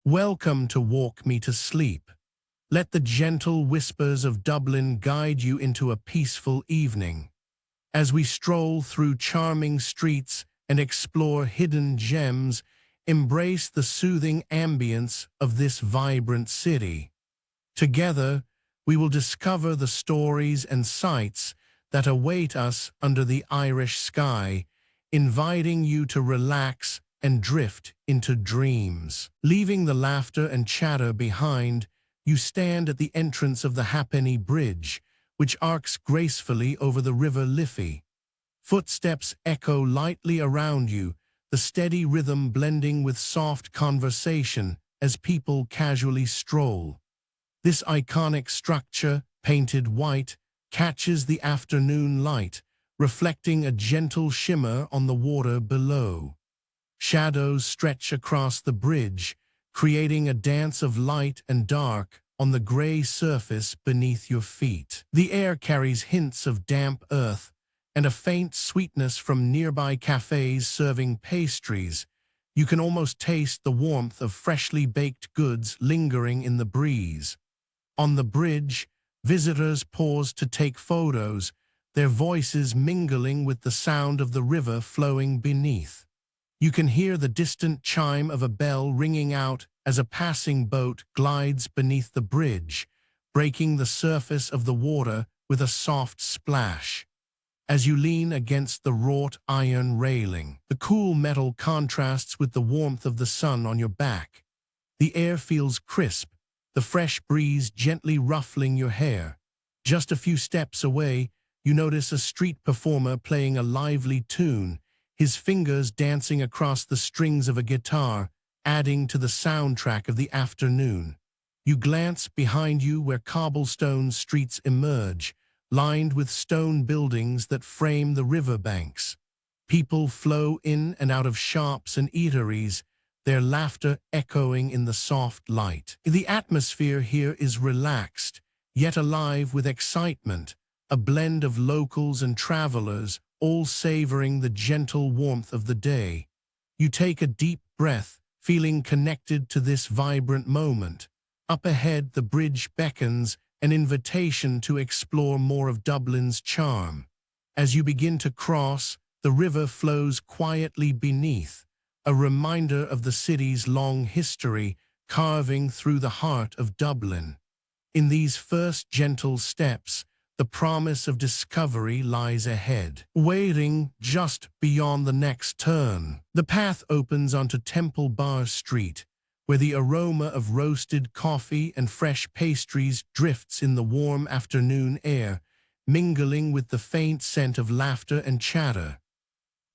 Welcome to Walk Me to Sleep. Let the gentle whispers of Dublin guide you into a peaceful evening. As we stroll through charming streets and explore hidden gems, embrace the soothing ambience of this vibrant city. Together, we will discover the stories and sights that await us under the Irish sky, inviting you to relax and drift into dreams. Leaving the laughter and chatter behind, you stand at the entrance of the Halfpenny Bridge, which arcs gracefully over the River Liffey. Footsteps echo lightly around you, the steady rhythm blending with soft conversation as people casually stroll. This iconic structure, painted white, catches the afternoon light, reflecting a gentle shimmer on the water below. Shadows stretch across the bridge, creating a dance of light and dark on the gray surface beneath your feet. The air carries hints of damp earth and a faint sweetness from nearby cafes serving pastries. You can almost taste the warmth of freshly baked goods lingering in the breeze. On the bridge, visitors pause to take photos, their voices mingling with the sound of the river flowing beneath. You can hear the distant chime of a bell ringing out as a passing boat glides beneath the bridge, breaking the surface of the water with a soft splash. As you lean against the wrought iron railing, the cool metal contrasts with the warmth of the sun on your back. The air feels crisp, the fresh breeze gently ruffling your hair. Just a few steps away, you notice a street performer playing a lively tune, his fingers dancing across the strings of a guitar, adding to the soundtrack of the afternoon. You glance behind you where cobblestone streets emerge, lined with stone buildings that frame the riverbanks. People flow in and out of shops and eateries, their laughter echoing in the soft light. The atmosphere here is relaxed, yet alive with excitement, a blend of locals and travelers, all savoring the gentle warmth of the day. You take a deep breath, feeling connected to this vibrant moment. Up ahead, the bridge beckons, an invitation to explore more of Dublin's charm. As you begin to cross, the river flows quietly beneath, a reminder of the city's long history carving through the heart of Dublin. In these first gentle steps, the promise of discovery lies ahead, waiting just beyond the next turn. The path opens onto Temple Bar Street, where the aroma of roasted coffee and fresh pastries drifts in the warm afternoon air, mingling with the faint scent of laughter and chatter.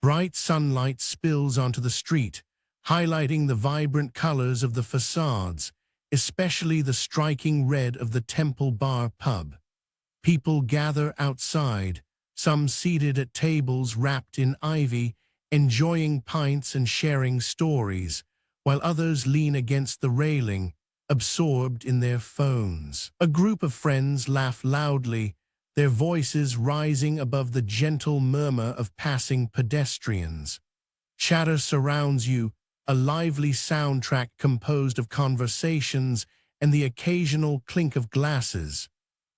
Bright sunlight spills onto the street, highlighting the vibrant colors of the facades, especially the striking red of the Temple Bar pub. People gather outside, some seated at tables wrapped in ivy, enjoying pints and sharing stories, while others lean against the railing, absorbed in their phones. A group of friends laugh loudly, their voices rising above the gentle murmur of passing pedestrians. Chatter surrounds you, a lively soundtrack composed of conversations and the occasional clink of glasses.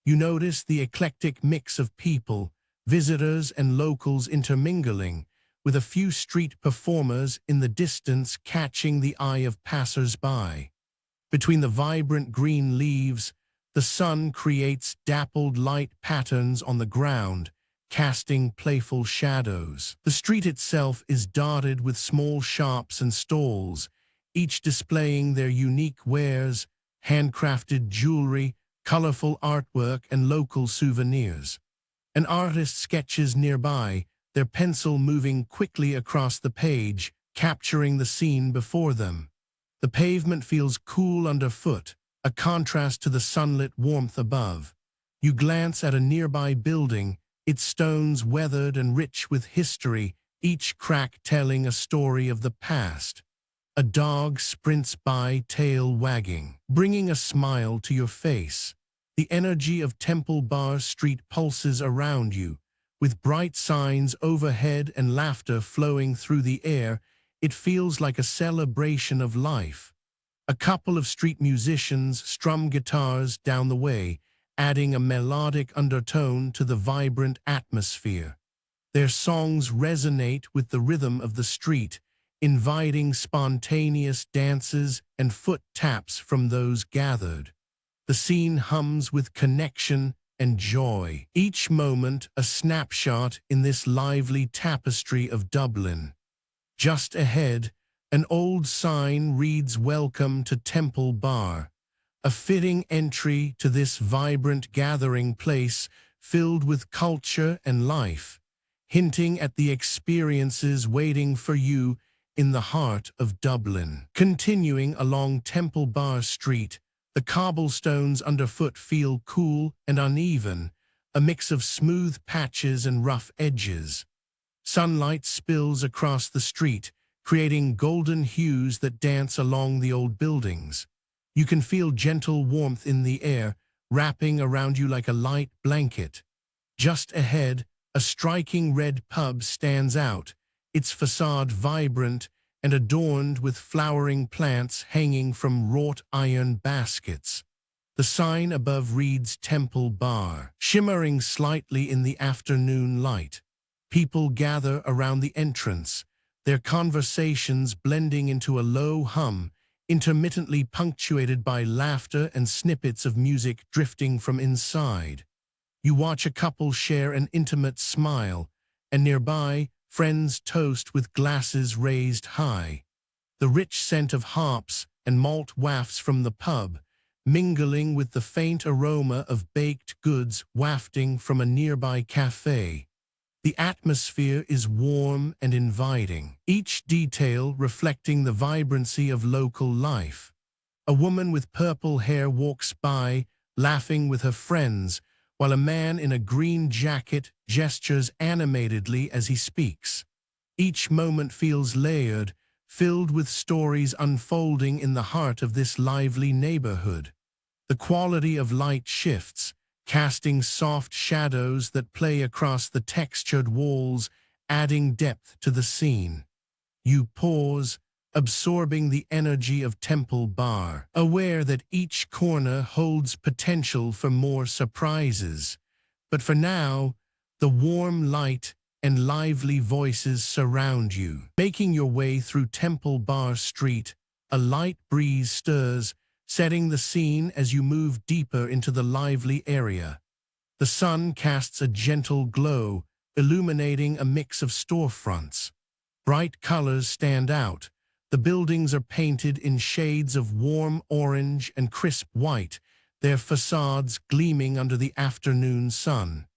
You notice the eclectic mix of people, visitors and locals intermingling, with a few street performers in the distance catching the eye of passers-by. Between the vibrant green leaves, the sun creates dappled light patterns on the ground, casting playful shadows. The street itself is dotted with small shops and stalls, each displaying their unique wares, handcrafted jewelry, colorful artwork, and local souvenirs. An artist sketches nearby, their pencil moving quickly across the page, capturing the scene before them. The pavement feels cool underfoot, a contrast to the sunlit warmth above. You glance at a nearby building, its stones weathered and rich with history, each crack telling a story of the past. A dog sprints by, tail wagging, bringing a smile to your face. The energy of Temple Bar Street pulses around you. With bright signs overhead and laughter flowing through the air, it feels like a celebration of life. A couple of street musicians strum guitars down the way, adding a melodic undertone to the vibrant atmosphere. Their songs resonate with the rhythm of the street, inviting spontaneous dances and foot taps from those gathered. The scene hums with connection and joy, each moment a snapshot in this lively tapestry of Dublin. Just ahead, an old sign reads "Welcome to Temple Bar," a fitting entry to this vibrant gathering place filled with culture and life, hinting at the experiences waiting for you in the heart of Dublin. Continuing along Temple Bar Street, the cobblestones underfoot feel cool and uneven, a mix of smooth patches and rough edges. Sunlight spills across the street, creating golden hues that dance along the old buildings. You can feel gentle warmth in the air, wrapping around you like a light blanket. Just ahead, a striking red pub stands out, its facade vibrant and adorned with flowering plants hanging from wrought iron baskets. The sign above reads "Temple Bar," shimmering slightly in the afternoon light. People gather around the entrance, their conversations blending into a low hum, intermittently punctuated by laughter and snippets of music drifting from inside. You watch a couple share an intimate smile, and nearby, friends toast with glasses raised high. The rich scent of hops and malt wafts from the pub, mingling with the faint aroma of baked goods wafting from a nearby cafe. The atmosphere is warm and inviting, each detail reflecting the vibrancy of local life. A woman with purple hair walks by, laughing with her friends, while a man in a green jacket gestures animatedly as he speaks. Each moment feels layered, filled with stories unfolding in the heart of this lively neighborhood. The quality of light shifts, casting soft shadows that play across the textured walls, adding depth to the scene. You pause, absorbing the energy of Temple Bar, aware that each corner holds potential for more surprises. But for now, the warm light and lively voices surround you. Making your way through Temple Bar Street, a light breeze stirs, setting the scene as you move deeper into the lively area. The sun casts a gentle glow, illuminating a mix of storefronts. Bright colors stand out. The buildings are painted in shades of warm orange and crisp white, their facades gleaming under the afternoon sun.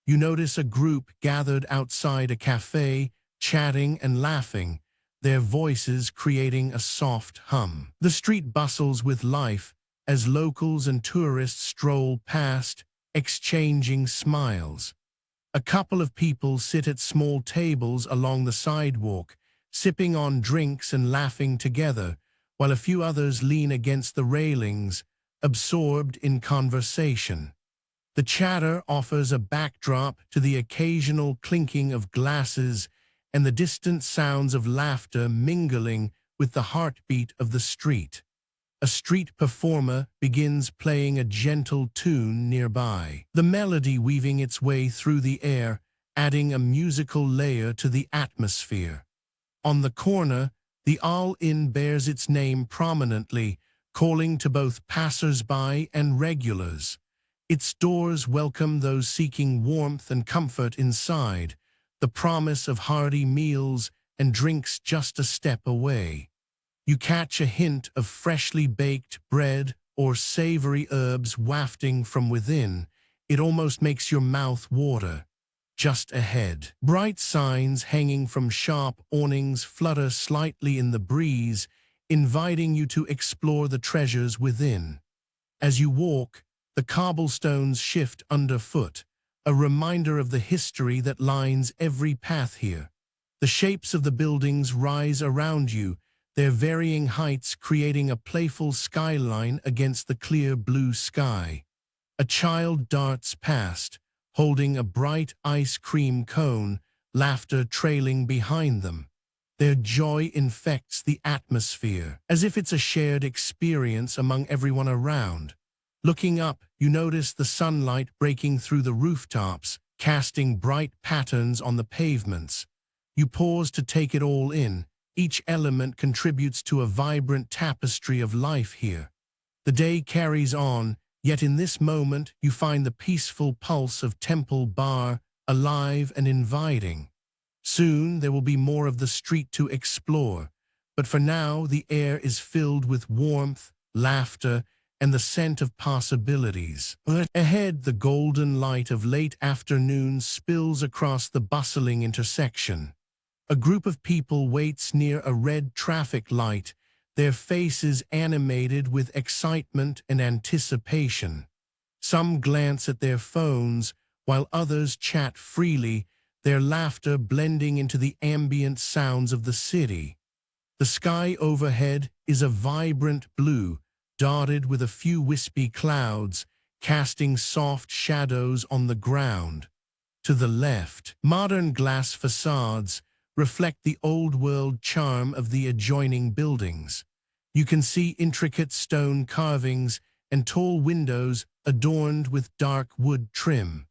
You notice a group gathered outside a cafe, chatting and laughing, their voices creating a soft hum. The street bustles with life as locals and tourists stroll past, exchanging smiles. A couple of people sit at small tables along the sidewalk, sipping on drinks and laughing together, while a few others lean against the railings, absorbed in conversation. The chatter offers a backdrop to the occasional clinking of glasses and the distant sounds of laughter mingling with the heartbeat of the street. A street performer begins playing a gentle tune nearby, the melody weaving its way through the air, adding a musical layer to the atmosphere. On the corner, the All Inn bears its name prominently, calling to both passers-by and regulars. Its doors welcome those seeking warmth and comfort inside, the promise of hearty meals and drinks just a step away. You catch a hint of freshly baked bread or savory herbs wafting from within. It almost makes your mouth water. Just ahead, bright signs hanging from sharp awnings flutter slightly in the breeze, inviting you to explore the treasures within. As you walk, the cobblestones shift underfoot, a reminder of the history that lines every path here. The shapes of the buildings rise around you, their varying heights creating a playful skyline against the clear blue sky. A child darts past, holding a bright ice cream cone, laughter trailing behind them. Their joy infects the atmosphere, as if it's a shared experience among everyone around. Looking up, you notice the sunlight breaking through the rooftops, casting bright patterns on the pavements. You pause to take it all in. Each element contributes to a vibrant tapestry of life here. The day carries on, yet in this moment you find the peaceful pulse of Temple Bar alive and inviting. Soon there will be more of the street to explore, but for now the air is filled with warmth, laughter, and the scent of possibilities. Ahead, the golden light of late afternoon spills across the bustling intersection. A group of people waits near a red traffic light, their faces animated with excitement and anticipation. Some glance at their phones, while others chat freely, their laughter blending into the ambient sounds of the city. The sky overhead is a vibrant blue, dotted with a few wispy clouds, casting soft shadows on the ground. To the left, modern glass facades reflect the old-world charm of the adjoining buildings. You can see intricate stone carvings and tall windows adorned with dark wood trim.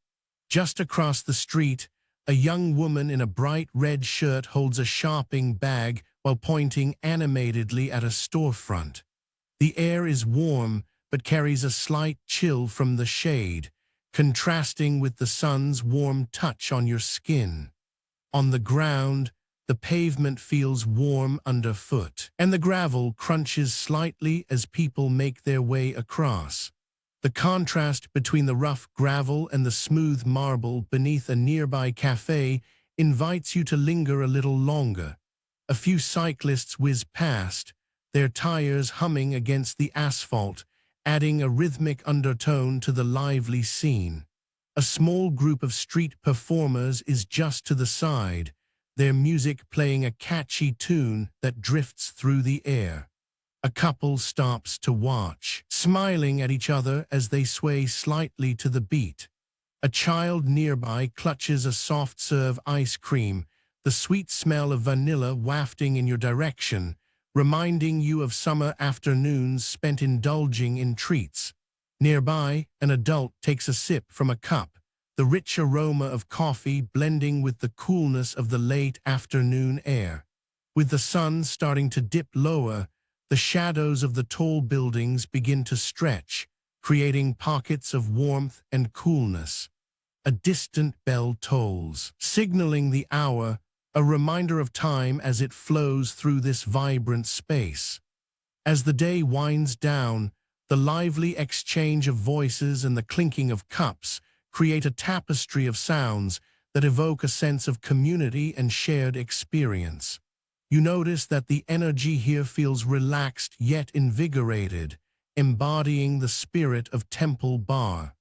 Just across the street, a young woman in a bright red shirt holds a shopping bag while pointing animatedly at a storefront. The air is warm but carries a slight chill from the shade, contrasting with the sun's warm touch on your skin. On the ground, the pavement feels warm underfoot, and the gravel crunches slightly as people make their way across. The contrast between the rough gravel and the smooth marble beneath a nearby cafe invites you to linger a little longer. A few cyclists whiz past, their tires humming against the asphalt, adding a rhythmic undertone to the lively scene. A small group of street performers is just to the side, their music playing a catchy tune that drifts through the air. A couple stops to watch, smiling at each other as they sway slightly to the beat. A child nearby clutches a soft-serve ice cream, the sweet smell of vanilla wafting in your direction, reminding you of summer afternoons spent indulging in treats. Nearby, an adult takes a sip from a cup, the rich aroma of coffee blending with the coolness of the late afternoon air. With the sun starting to dip lower, the shadows of the tall buildings begin to stretch, creating pockets of warmth and coolness. A distant bell tolls, signaling the hour, a reminder of time as it flows through this vibrant space. As the day winds down, the lively exchange of voices and the clinking of cups create a tapestry of sounds that evoke a sense of community and shared experience. You notice that the energy here feels relaxed yet invigorated, embodying the spirit of Temple Bar.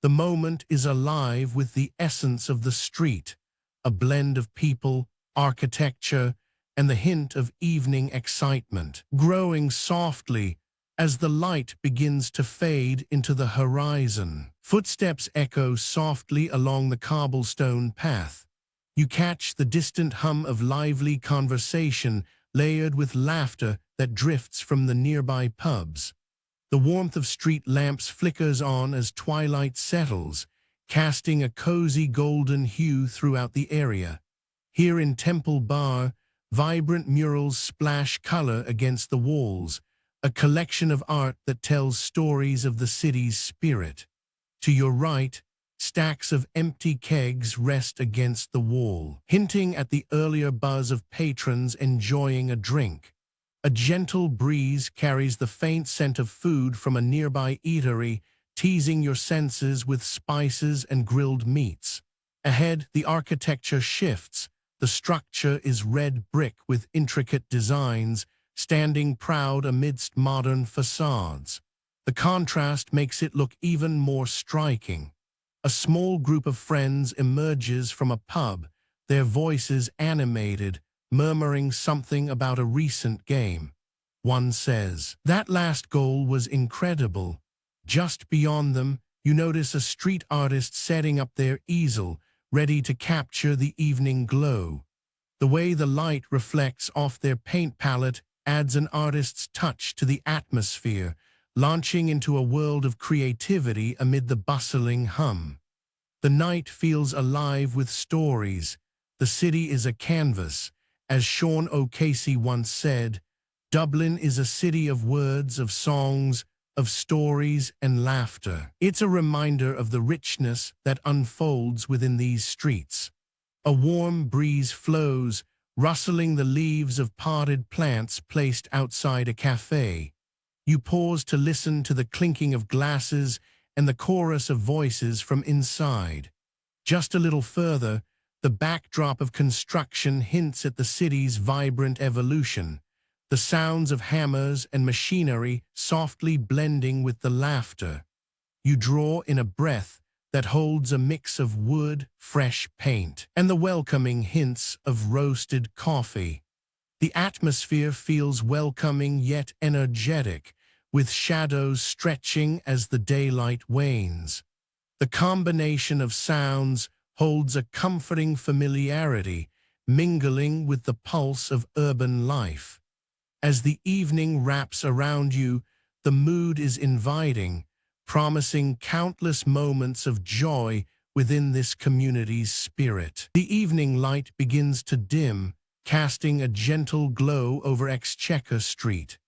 The moment is alive with the essence of the street, a blend of people, architecture, and the hint of evening excitement, growing softly as the light begins to fade into the horizon. Footsteps echo softly along the cobblestone path. You catch the distant hum of lively conversation layered with laughter that drifts from the nearby pubs. The warmth of street lamps flickers on as twilight settles, casting a cozy golden hue throughout the area. Here in Temple Bar, vibrant murals splash color against the walls, a collection of art that tells stories of the city's spirit. To your right, stacks of empty kegs rest against the wall, hinting at the earlier buzz of patrons enjoying a drink. A gentle breeze carries the faint scent of food from a nearby eatery, teasing your senses with spices and grilled meats. Ahead, the architecture shifts. The structure is red brick with intricate designs, standing proud amidst modern facades. The contrast makes it look even more striking. A small group of friends emerges from a pub, their voices animated, murmuring something about a recent game. One says, "That last goal was incredible." Just beyond them, you notice a street artist setting up their easel, ready to capture the evening glow. The way the light reflects off their paint palette adds an artist's touch to the atmosphere, launching into a world of creativity amid the bustling hum. The night feels alive with stories. The city is a canvas. As Sean O'Casey once said, Dublin is a city of words, of songs, of stories and laughter. It's a reminder of the richness that unfolds within these streets. A warm breeze flows, rustling the leaves of potted plants placed outside a cafe. You pause to listen to the clinking of glasses and the chorus of voices from inside. Just a little further, the backdrop of construction hints at the city's vibrant evolution, the sounds of hammers and machinery softly blending with the laughter. You draw in a breath that holds a mix of wood, fresh paint, and the welcoming hints of roasted coffee. The atmosphere feels welcoming yet energetic, with shadows stretching as the daylight wanes. The combination of sounds holds a comforting familiarity, mingling with the pulse of urban life. As the evening wraps around you, the mood is inviting, promising countless moments of joy within this community's spirit. The evening light begins to dim, casting a gentle glow over Exchequer Street.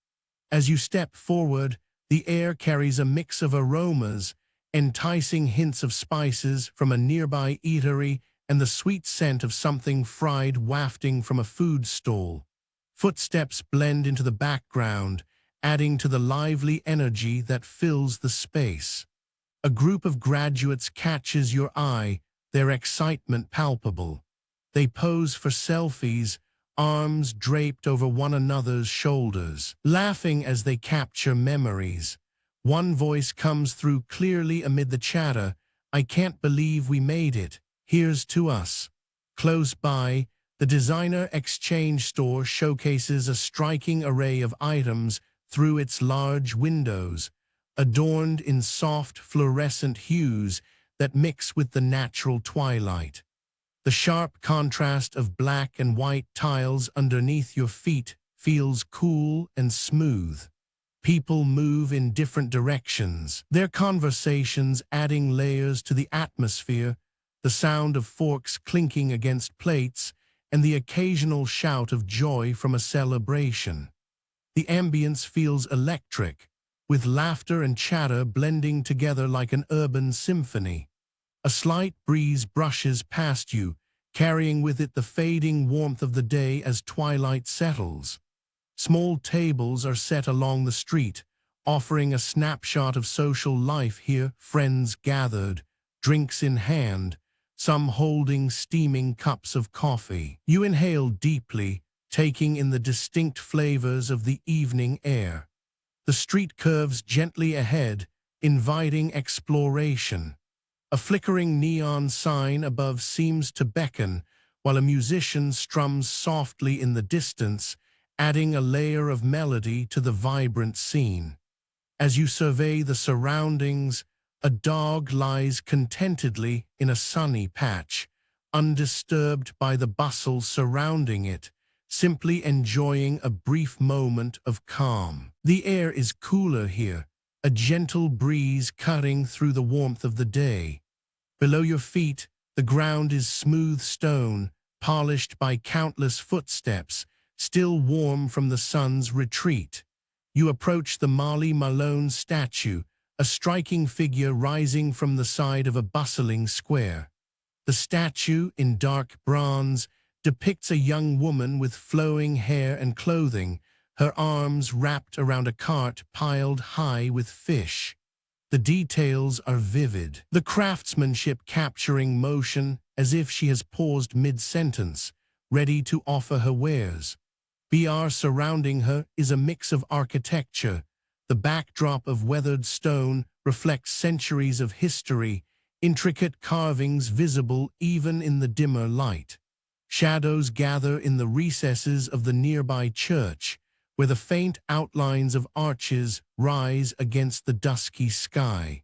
As you step forward, the air carries a mix of aromas, enticing hints of spices from a nearby eatery and the sweet scent of something fried wafting from a food stall. Footsteps blend into the background, adding to the lively energy that fills the space. A group of graduates catches your eye, their excitement palpable. They pose for selfies, arms draped over one another's shoulders, laughing as they capture memories. One voice comes through clearly amid the chatter, "I can't believe we made it. Here's to us." Close by, the designer exchange store showcases a striking array of items through its large windows, adorned in soft fluorescent hues that mix with the natural twilight. The sharp contrast of black and white tiles underneath your feet feels cool and smooth. People move in different directions, their conversations adding layers to the atmosphere, the sound of forks clinking against plates, and the occasional shout of joy from a celebration. The ambience feels electric, with laughter and chatter blending together like an urban symphony. A slight breeze brushes past you, carrying with it the fading warmth of the day as twilight settles. Small tables are set along the street, offering a snapshot of social life here, friends gathered, drinks in hand, some holding steaming cups of coffee. You inhale deeply, taking in the distinct flavors of the evening air. The street curves gently ahead, inviting exploration. A flickering neon sign above seems to beckon, while a musician strums softly in the distance, adding a layer of melody to the vibrant scene. As you survey the surroundings, a dog lies contentedly in a sunny patch, undisturbed by the bustle surrounding it, simply enjoying a brief moment of calm. The air is cooler here, a gentle breeze cutting through the warmth of the day. Below your feet, the ground is smooth stone, polished by countless footsteps, still warm from the sun's retreat. You approach the Molly Malone statue, a striking figure rising from the side of a bustling square. The statue, in dark bronze, depicts a young woman with flowing hair and clothing, her arms wrapped around a cart piled high with fish. The details are vivid, the craftsmanship capturing motion as if she has paused mid-sentence, ready to offer her wares. BR surrounding her is a mix of architecture. The backdrop of weathered stone reflects centuries of history, intricate carvings visible even in the dimmer light. Shadows gather in the recesses of the nearby church, where the faint outlines of arches rise against the dusky sky.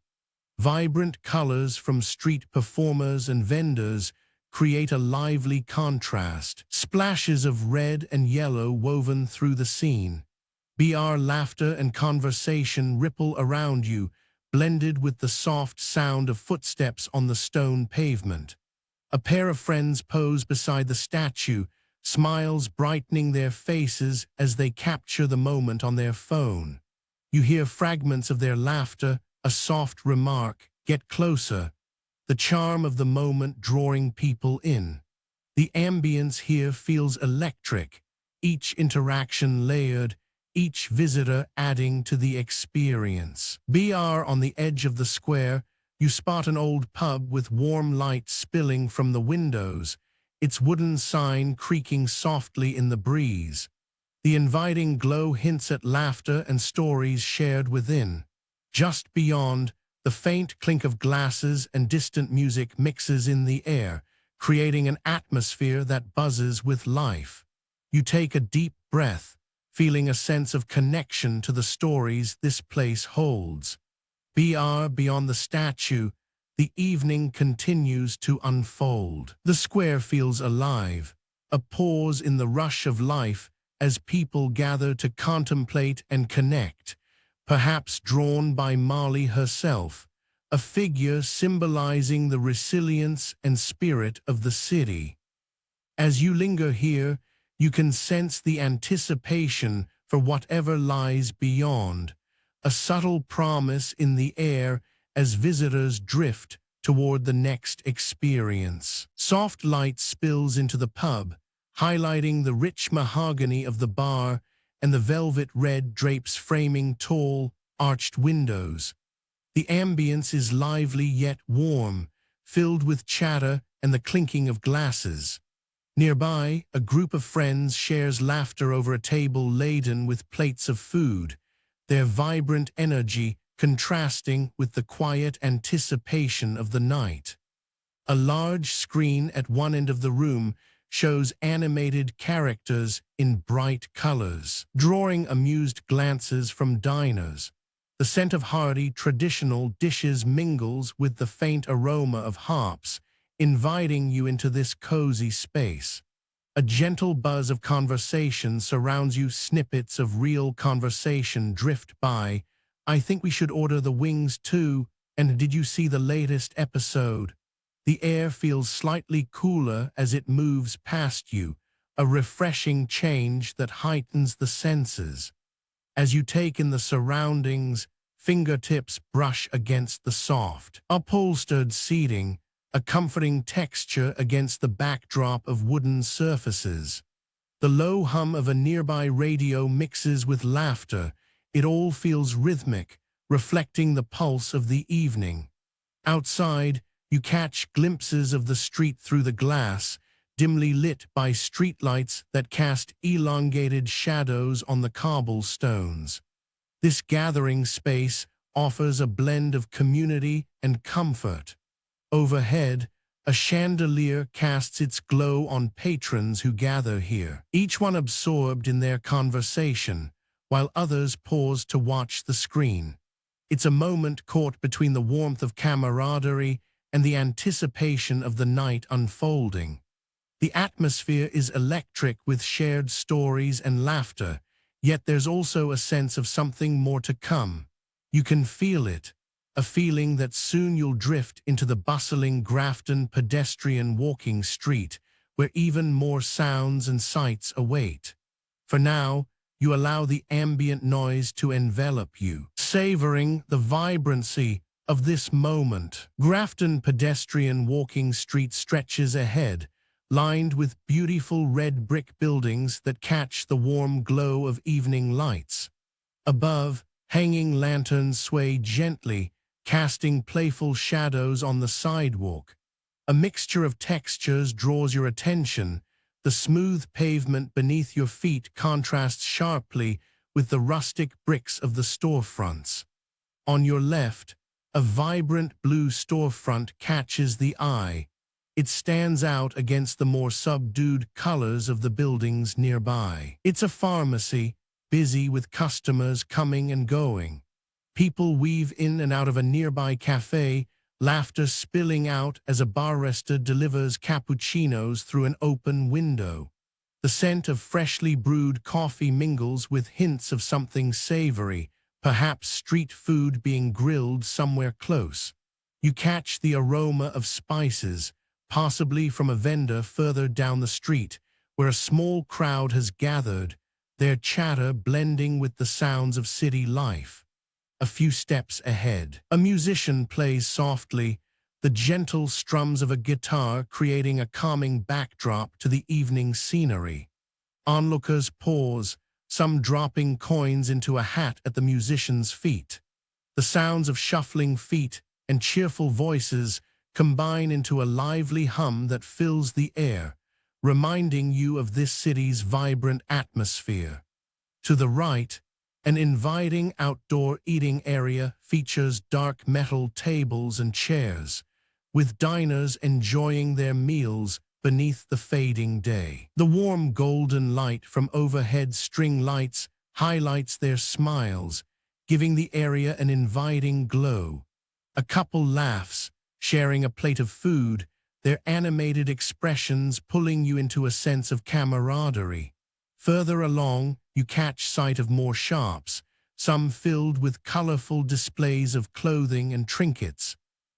Vibrant colors from street performers and vendors create a lively contrast. Splashes of red and yellow woven through the scene. BR laughter and conversation ripple around you, blended with the soft sound of footsteps on the stone pavement. A pair of friends pose beside the statue, smiles brightening their faces as they capture the moment on their phone. You hear fragments of their laughter, a soft remark, "Get closer," the charm of the moment drawing people in. The ambience here feels electric, each interaction layered, each visitor adding to the experience. BR on the edge of the square, you spot an old pub with warm light spilling from the windows, its wooden sign creaking softly in the breeze. The inviting glow hints at laughter and stories shared within. Just beyond, the faint clink of glasses and distant music mixes in the air, creating an atmosphere that buzzes with life. You take a deep breath, feeling a sense of connection to the stories this place holds. Beyond the statue, the evening continues to unfold. The square feels alive, a pause in the rush of life as people gather to contemplate and connect, perhaps drawn by Marley herself, a figure symbolizing the resilience and spirit of the city. As you linger here, you can sense the anticipation for whatever lies beyond, a subtle promise in the air as visitors drift toward the next experience. Soft light spills into the pub, highlighting the rich mahogany of the bar and the velvet red drapes framing tall, arched windows. The ambience is lively yet warm, filled with chatter and the clinking of glasses. Nearby, a group of friends shares laughter over a table laden with plates of food, their vibrant energy contrasting with the quiet anticipation of the night. A large screen at one end of the room shows animated characters in bright colors, drawing amused glances from diners. The scent of hearty, traditional dishes mingles with the faint aroma of hops, inviting you into this cozy space. A gentle buzz of conversation surrounds you, snippets of real conversation drift by. "I think we should order the wings too, and did you see the latest episode?" The air feels slightly cooler as it moves past you, a refreshing change that heightens the senses. As you take in the surroundings, fingertips brush against the soft, upholstered seating, a comforting texture against the backdrop of wooden surfaces. The low hum of a nearby radio mixes with laughter. It all feels rhythmic, reflecting the pulse of the evening. Outside, you catch glimpses of the street through the glass, dimly lit by streetlights that cast elongated shadows on the cobblestones. This gathering space offers a blend of community and comfort. Overhead, a chandelier casts its glow on patrons who gather here, each one absorbed in their conversation, while others pause to watch the screen. It's a moment caught between the warmth of camaraderie and the anticipation of the night unfolding. The atmosphere is electric with shared stories and laughter, yet there's also a sense of something more to come. You can feel it, a feeling that soon you'll drift into the bustling Grafton pedestrian walking street, where even more sounds and sights await. For now, you allow the ambient noise to envelop you, savoring the vibrancy of this moment. Grafton pedestrian walking street stretches ahead, lined with beautiful red brick buildings that catch the warm glow of evening lights. Above, hanging lanterns sway gently, casting playful shadows on the sidewalk. A mixture of textures draws your attention. The smooth pavement beneath your feet contrasts sharply with the rustic bricks of the storefronts. On your left, a vibrant blue storefront catches the eye. It stands out against the more subdued colors of the buildings nearby. It's a pharmacy, busy with customers coming and going. People weave in and out of a nearby cafe, laughter spilling out as a barista delivers cappuccinos through an open window. The scent of freshly brewed coffee mingles with hints of something savory, perhaps street food being grilled somewhere close. You catch the aroma of spices, possibly from a vendor further down the street, where a small crowd has gathered, their chatter blending with the sounds of city life. A few steps ahead, a musician plays softly, the gentle strums of a guitar creating a calming backdrop to the evening scenery. Onlookers pause, some dropping coins into a hat at the musician's feet. The sounds of shuffling feet and cheerful voices combine into a lively hum that fills the air, reminding you of this city's vibrant atmosphere. To the right, an inviting outdoor eating area features dark metal tables and chairs, with diners enjoying their meals beneath the fading day. The warm golden light from overhead string lights highlights their smiles, giving the area an inviting glow. A couple laughs, sharing a plate of food, their animated expressions pulling you into a sense of camaraderie. Further along, you catch sight of more shops, some filled with colorful displays of clothing and trinkets.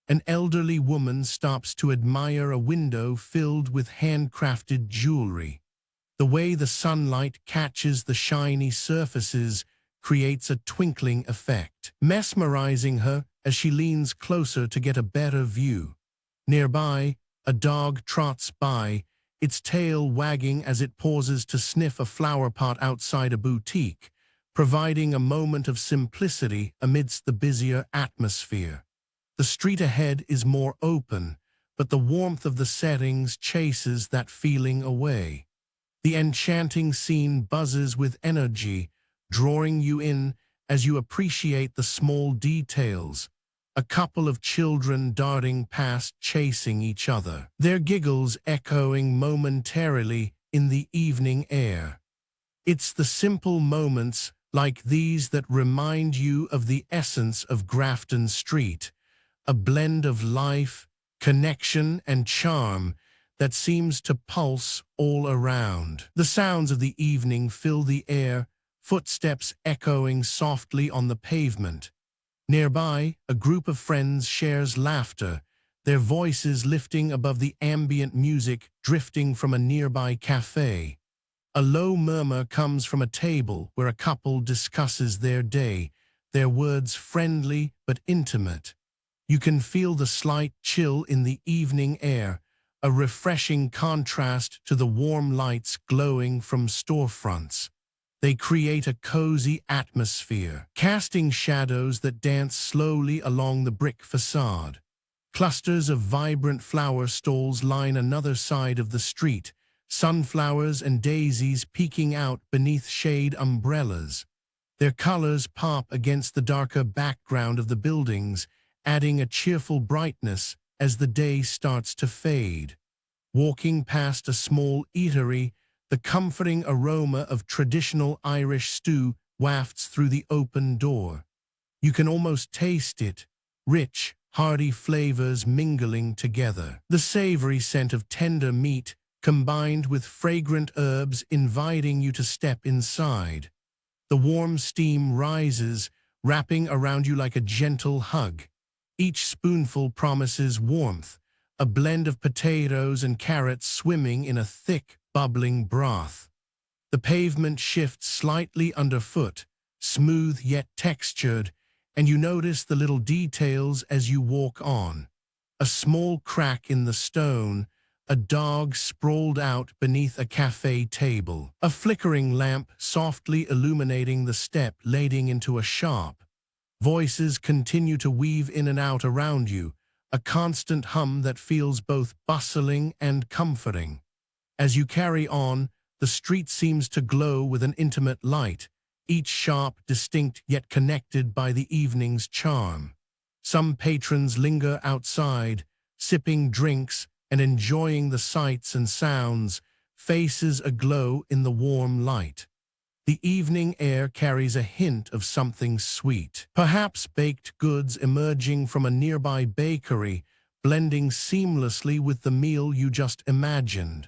An elderly woman stops to admire a window filled with handcrafted jewelry. The way the sunlight catches the shiny surfaces creates a twinkling effect, mesmerizing her as she leans closer to get a better view. Nearby, a dog trots by, its tail wagging as it pauses to sniff a flower pot outside a boutique, providing a moment of simplicity amidst the busier atmosphere. The street ahead is more open, but the warmth of the settings chases that feeling away. The enchanting scene buzzes with energy, drawing you in as you appreciate the small details. A couple of children darting past chasing each other, their giggles echoing momentarily in the evening air. It's the simple moments like these that remind you of the essence of Grafton Street, a blend of life, connection, and charm that seems to pulse all around. The sounds of the evening fill the air, footsteps echoing softly on the pavement. Nearby, a group of friends shares laughter, their voices lifting above the ambient music drifting from a nearby cafe. A low murmur comes from a table where a couple discusses their day, their words friendly but intimate. You can feel the slight chill in the evening air, a refreshing contrast to the warm lights glowing from storefronts. They create a cozy atmosphere, casting shadows that dance slowly along the brick facade. Clusters of vibrant flower stalls line another side of the street, sunflowers and daisies peeking out beneath shade umbrellas. Their colors pop against the darker background of the buildings, adding a cheerful brightness as the day starts to fade. Walking past a small eatery, the comforting aroma of traditional Irish stew wafts through the open door. You can almost taste it, rich, hearty flavors mingling together. The savory scent of tender meat combined with fragrant herbs inviting you to step inside. The warm steam rises, wrapping around you like a gentle hug. Each spoonful promises warmth, a blend of potatoes and carrots swimming in a thick, bubbling broth. The pavement shifts slightly underfoot, smooth yet textured, and you notice the little details as you walk on. A small crack in the stone, a dog sprawled out beneath a cafe table, a flickering lamp softly illuminating the step leading into a shop. Voices continue to weave in and out around you, a constant hum that feels both bustling and comforting. As you carry on, the street seems to glow with an intimate light, each shop distinct yet connected by the evening's charm. Some patrons linger outside, sipping drinks and enjoying the sights and sounds, faces aglow in the warm light. The evening air carries a hint of something sweet. Perhaps baked goods emerging from a nearby bakery, blending seamlessly with the meal you just imagined.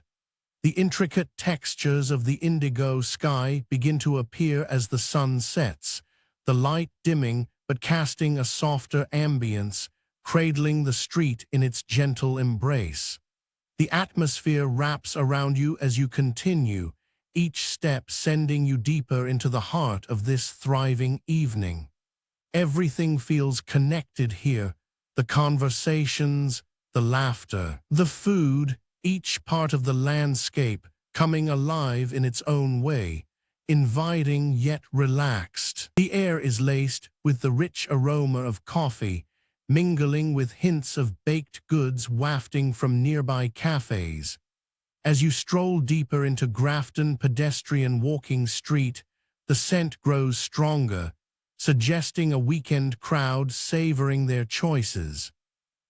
The intricate textures of the indigo sky begin to appear as the sun sets, the light dimming but casting a softer ambience, cradling the street in its gentle embrace. The atmosphere wraps around you as you continue, each step sending you deeper into the heart of this thriving evening. Everything feels connected here, the conversations, the laughter, the food, each part of the landscape coming alive in its own way, inviting yet relaxed. The air is laced with the rich aroma of coffee, mingling with hints of baked goods wafting from nearby cafes. As you stroll deeper into Grafton pedestrian walking street, the scent grows stronger, suggesting a weekend crowd savoring their choices.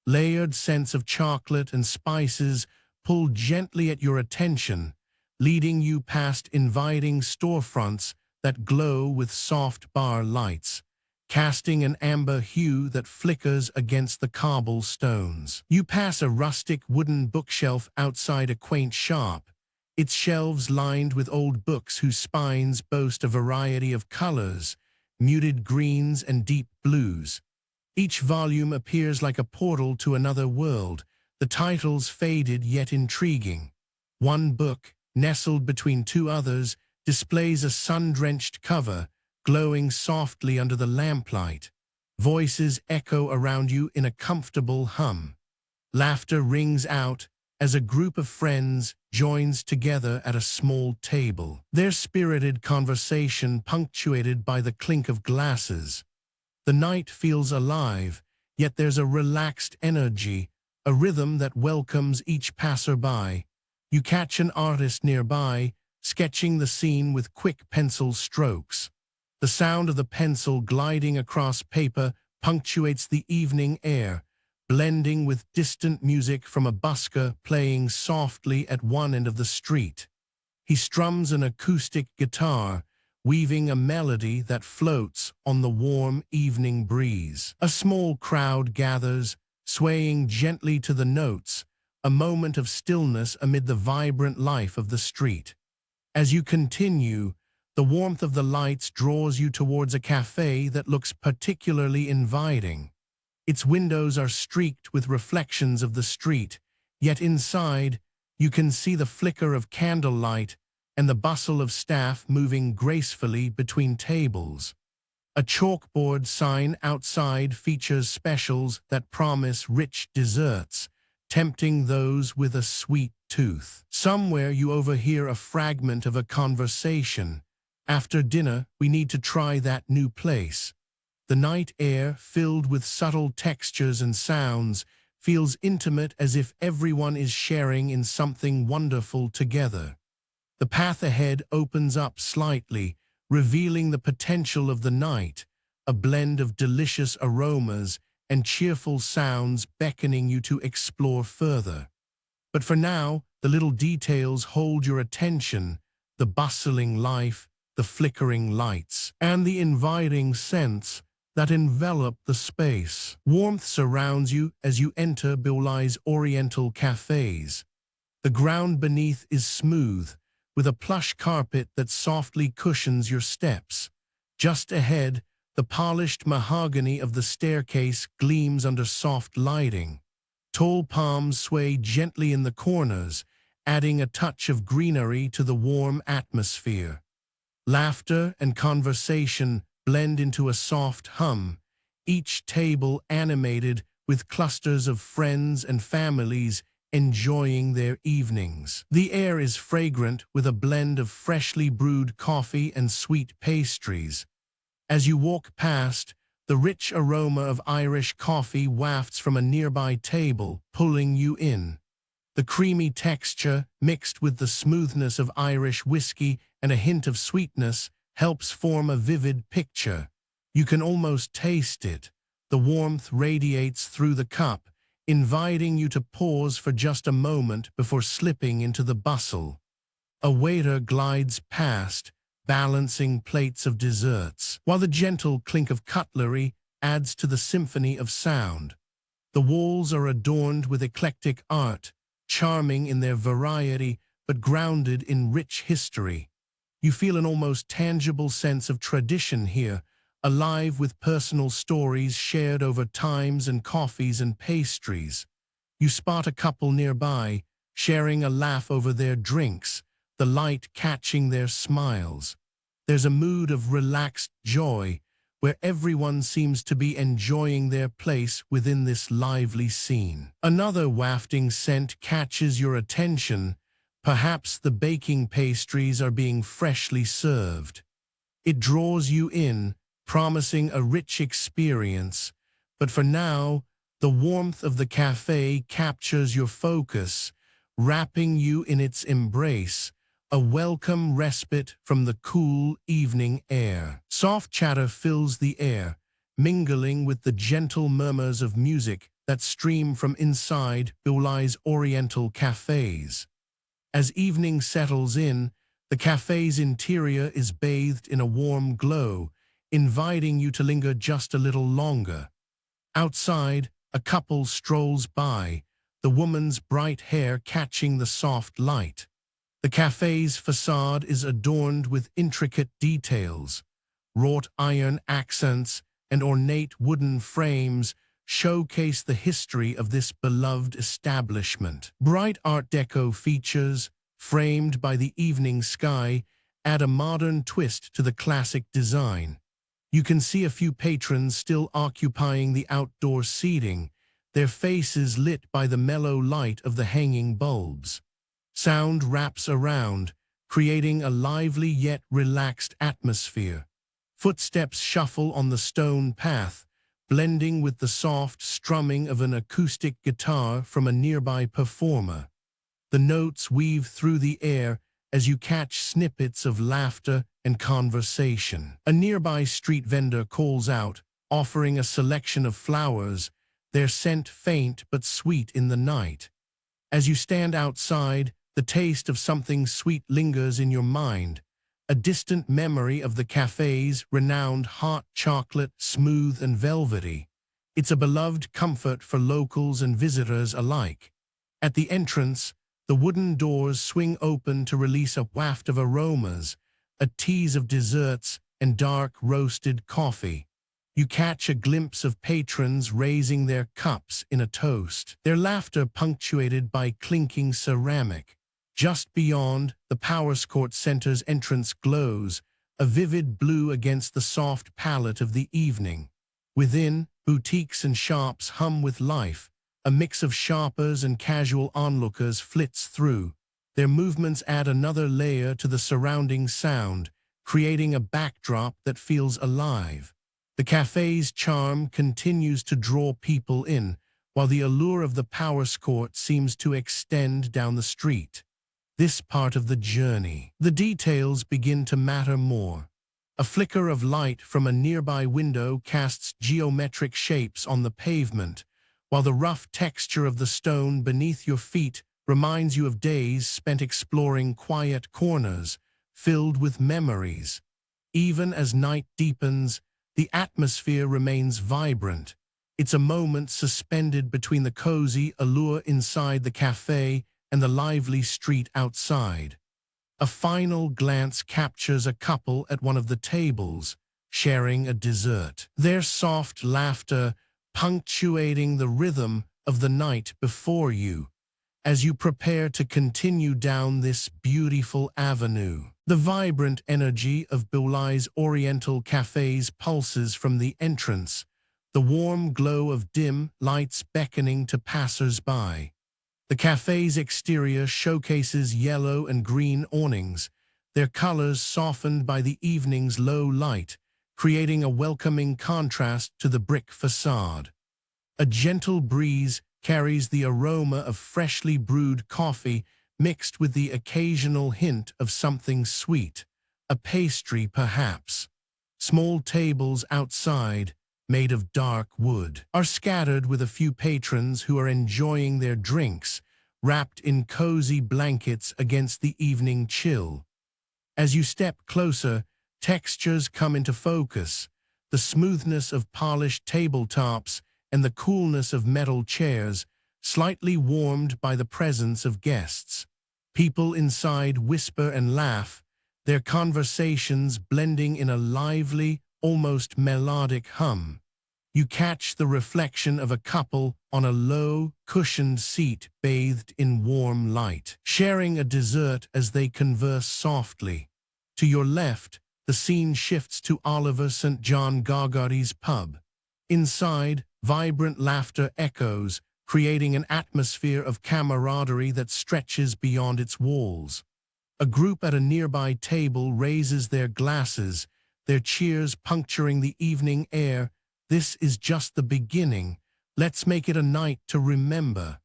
Layered scents of chocolate and spices pull gently at your attention, leading you past inviting storefronts that glow with soft bar lights, casting an amber hue that flickers against the cobblestones. You pass a rustic wooden bookshelf outside a quaint shop, its shelves lined with old books whose spines boast a variety of colors, muted greens and deep blues. Each volume appears like a portal to another world, the titles faded yet intriguing. One book, nestled between two others, displays a sun-drenched cover, glowing softly under the lamplight. Voices echo around you in a comfortable hum. Laughter rings out as a group of friends joins together at a small table, their spirited conversation punctuated by the clink of glasses. The night feels alive, yet there's a relaxed energy, a rhythm that welcomes each passerby. You catch an artist nearby, sketching the scene with quick pencil strokes. The sound of the pencil gliding across paper punctuates the evening air, blending with distant music from a busker playing softly at one end of the street. He strums an acoustic guitar, weaving a melody that floats on the warm evening breeze. A small crowd gathers, swaying gently to the notes, a moment of stillness amid the vibrant life of the street. As you continue, the warmth of the lights draws you towards a cafe that looks particularly inviting. Its windows are streaked with reflections of the street, yet inside, you can see the flicker of candlelight and the bustle of staff moving gracefully between tables. A chalkboard sign outside features specials that promise rich desserts, tempting those with a sweet tooth. Somewhere you overhear a fragment of a conversation. "After dinner, we need to try that new place." The night air, filled with subtle textures and sounds, feels intimate, as if everyone is sharing in something wonderful together. The path ahead opens up slightly, revealing the potential of the night, a blend of delicious aromas and cheerful sounds beckoning you to explore further. But for now, the little details hold your attention: the bustling life, the flickering lights, and the inviting scents that envelop the space. Warmth surrounds you as you enter Biolai's Oriental cafes. The ground beneath is smooth, with a plush carpet that softly cushions your steps. Just ahead, the polished mahogany of the staircase gleams under soft lighting. Tall palms sway gently in the corners, adding a touch of greenery to the warm atmosphere. Laughter and conversation blend into a soft hum, each table animated with clusters of friends and families enjoying their evenings. The air is fragrant with a blend of freshly brewed coffee and sweet pastries. As you walk past, the rich aroma of Irish coffee wafts from a nearby table, pulling you in. The creamy texture, mixed with the smoothness of Irish whiskey and a hint of sweetness, helps form a vivid picture. You can almost taste it. The warmth radiates through the cup, inviting you to pause for just a moment before slipping into the bustle. A waiter glides past, balancing plates of desserts, while the gentle clink of cutlery adds to the symphony of sound. The walls are adorned with eclectic art, charming in their variety but grounded in rich history. You feel an almost tangible sense of tradition here, alive with personal stories shared over times and coffees and pastries. You spot a couple nearby, sharing a laugh over their drinks, the light catching their smiles. There's a mood of relaxed joy, where everyone seems to be enjoying their place within this lively scene. Another wafting scent catches your attention. Perhaps the baking pastries are being freshly served. It draws you in, promising a rich experience, but for now, the warmth of the cafe captures your focus, wrapping you in its embrace, a welcome respite from the cool evening air. Soft chatter fills the air, mingling with the gentle murmurs of music that stream from inside Dublin Oriental cafes. As evening settles in, the cafe's interior is bathed in a warm glow, inviting you to linger just a little longer. Outside, a couple strolls by, the woman's bright hair catching the soft light. The cafe's facade is adorned with intricate details. Wrought iron accents and ornate wooden frames showcase the history of this beloved establishment. Bright Art Deco features, framed by the evening sky, add a modern twist to the classic design. You can see a few patrons still occupying the outdoor seating, their faces lit by the mellow light of the hanging bulbs. Sound wraps around, creating a lively yet relaxed atmosphere. Footsteps shuffle on the stone path, blending with the soft strumming of an acoustic guitar from a nearby performer. The notes weave through the air as you catch snippets of laughter and conversation. A nearby street vendor calls out, offering a selection of flowers, their scent faint but sweet in the night. As you stand outside, the taste of something sweet lingers in your mind, a distant memory of the cafe's renowned hot chocolate, smooth and velvety. It's a beloved comfort for locals and visitors alike. At the entrance, the wooden doors swing open to release a waft of aromas, a tease of desserts and dark roasted coffee. You catch a glimpse of patrons raising their cups in a toast, their laughter punctuated by clinking ceramic. Just beyond, the Powerscourt Center's entrance glows, a vivid blue against the soft palette of the evening. Within, boutiques and shops hum with life. A mix of shoppers and casual onlookers flits through. Their movements add another layer to the surrounding sound, creating a backdrop that feels alive. The cafe's charm continues to draw people in, while the allure of the Powerscourt seems to extend down the street. This part of the journey, the details begin to matter more. A flicker of light from a nearby window casts geometric shapes on the pavement, while the rough texture of the stone beneath your feet reminds you of days spent exploring quiet corners, filled with memories. Even as night deepens, the atmosphere remains vibrant. It's a moment suspended between the cozy allure inside the cafe and the lively street outside. A final glance captures a couple at one of the tables, sharing a dessert. Their soft laughter punctuating the rhythm of the night before you, as you prepare to continue down this beautiful avenue. The vibrant energy of Dublin's Oriental cafes pulses from the entrance, the warm glow of dim lights beckoning to passers-by. The cafe's exterior showcases yellow and green awnings, their colors softened by the evening's low light, creating a welcoming contrast to the brick facade. A gentle breeze carries the aroma of freshly brewed coffee mixed with the occasional hint of something sweet, a pastry perhaps. Small tables outside, made of dark wood, are scattered with a few patrons who are enjoying their drinks, wrapped in cozy blankets against the evening chill. As you step closer, textures come into focus. The smoothness of polished tabletops and the coolness of metal chairs, slightly warmed by the presence of guests. People inside whisper and laugh, their conversations blending in a lively, almost melodic hum. You catch the reflection of a couple on a low, cushioned seat bathed in warm light, sharing a dessert as they converse softly. To your left, the scene shifts to Oliver St. John Gargary's pub. Inside, vibrant laughter echoes, creating an atmosphere of camaraderie that stretches beyond its walls. A group at a nearby table raises their glasses, their cheers puncturing the evening air. This is just the beginning. Let's make it a night to remember.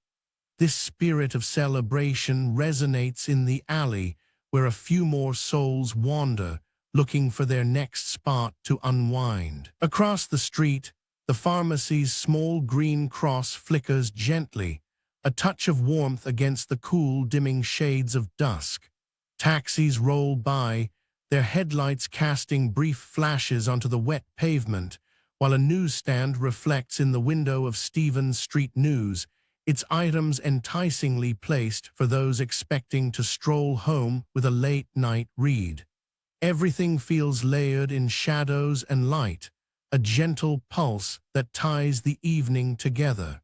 This spirit of celebration resonates in the alley, where a few more souls wander, looking for their next spot to unwind. Across the street, the pharmacy's small green cross flickers gently, a touch of warmth against the cool, dimming shades of dusk. Taxis roll by, their headlights casting brief flashes onto the wet pavement, while a newsstand reflects in the window of Stevens Street News, its items enticingly placed for those expecting to stroll home with a late-night read. Everything feels layered in shadows and light, a gentle pulse that ties the evening together.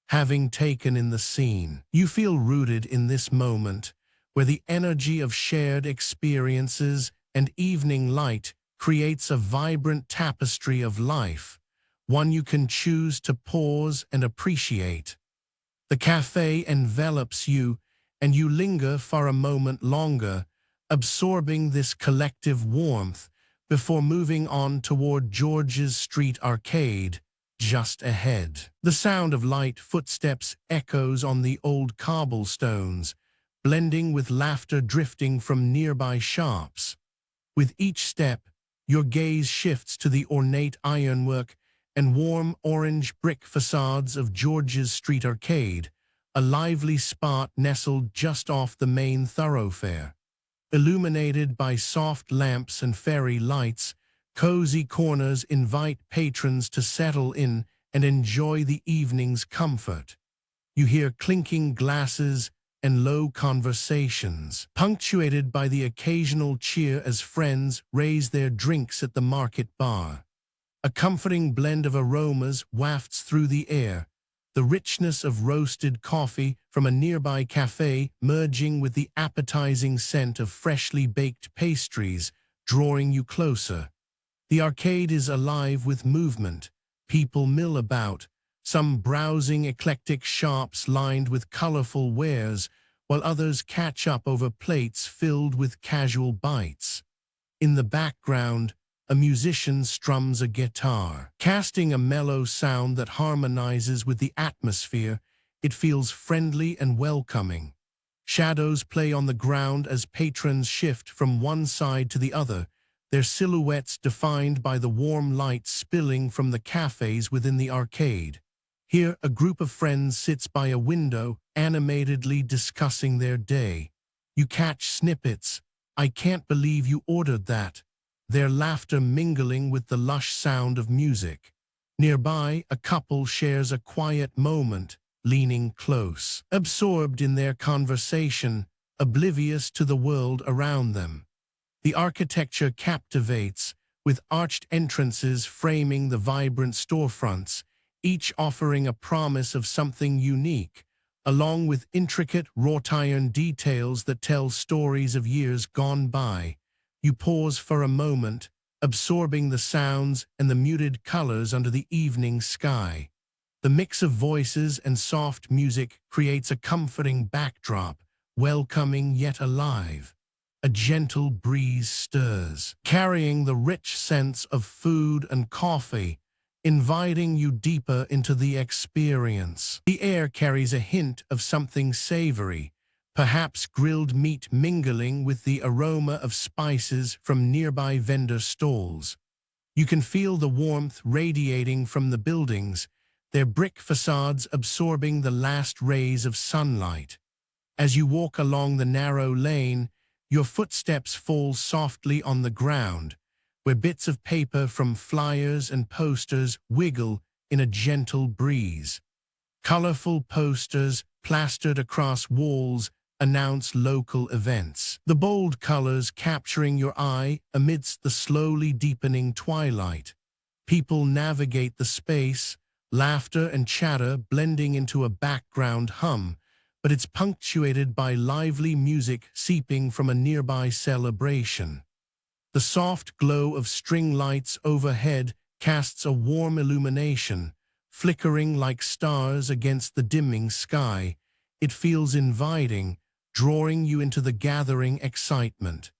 Having taken in the scene, you feel rooted in this moment, where the energy of shared experiences and evening light creates a vibrant tapestry of life, one you can choose to pause and appreciate. The cafe envelops you, and you linger for a moment longer, absorbing this collective warmth before moving on toward George's Street Arcade, just ahead. The sound of light footsteps echoes on the old cobblestones, blending with laughter drifting from nearby shops. With each step, your gaze shifts to the ornate ironwork and warm orange brick facades of George's Street Arcade, a lively spot nestled just off the main thoroughfare. Illuminated by soft lamps and fairy lights, cozy corners invite patrons to settle in and enjoy the evening's comfort. You hear clinking glasses and low conversations, punctuated by the occasional cheer as friends raise their drinks at the market bar. A comforting blend of aromas wafts through the air, the richness of roasted coffee from a nearby cafe merging with the appetizing scent of freshly baked pastries, drawing you closer. The arcade is alive with movement. People mill about, some browsing eclectic shops lined with colorful wares, while others catch up over plates filled with casual bites. In the background, a musician strums a guitar, casting a mellow sound that harmonizes with the atmosphere. It feels friendly and welcoming. Shadows play on the ground as patrons shift from one side to the other, their silhouettes defined by the warm light spilling from the cafes within the arcade. Here, a group of friends sits by a window, animatedly discussing their day. You catch snippets. "I can't believe you ordered that," their laughter mingling with the lush sound of music. Nearby, a couple shares a quiet moment, leaning close, absorbed in their conversation, oblivious to the world around them. The architecture captivates, with arched entrances framing the vibrant storefronts, each offering a promise of something unique, along with intricate wrought-iron details that tell stories of years gone by. You pause for a moment, absorbing the sounds and the muted colors under the evening sky. The mix of voices and soft music creates a comforting backdrop, welcoming yet alive. A gentle breeze stirs, carrying the rich scents of food and coffee, inviting you deeper into the experience. The air carries a hint of something savory, perhaps grilled meat mingling with the aroma of spices from nearby vendor stalls. You can feel the warmth radiating from the buildings, their brick facades absorbing the last rays of sunlight. As you walk along the narrow lane, Your footsteps fall softly on the ground, where bits of paper from flyers and posters wiggle in a gentle breeze. Colorful posters plastered across walls announce local events, the bold colors capturing your eye amidst the slowly deepening twilight. People navigate the space, laughter and chatter blending into a background hum, but it's punctuated by lively music seeping from a nearby celebration. The soft glow of string lights overhead casts a warm illumination, flickering like stars against the dimming sky. It feels inviting, drawing you into the gathering excitement.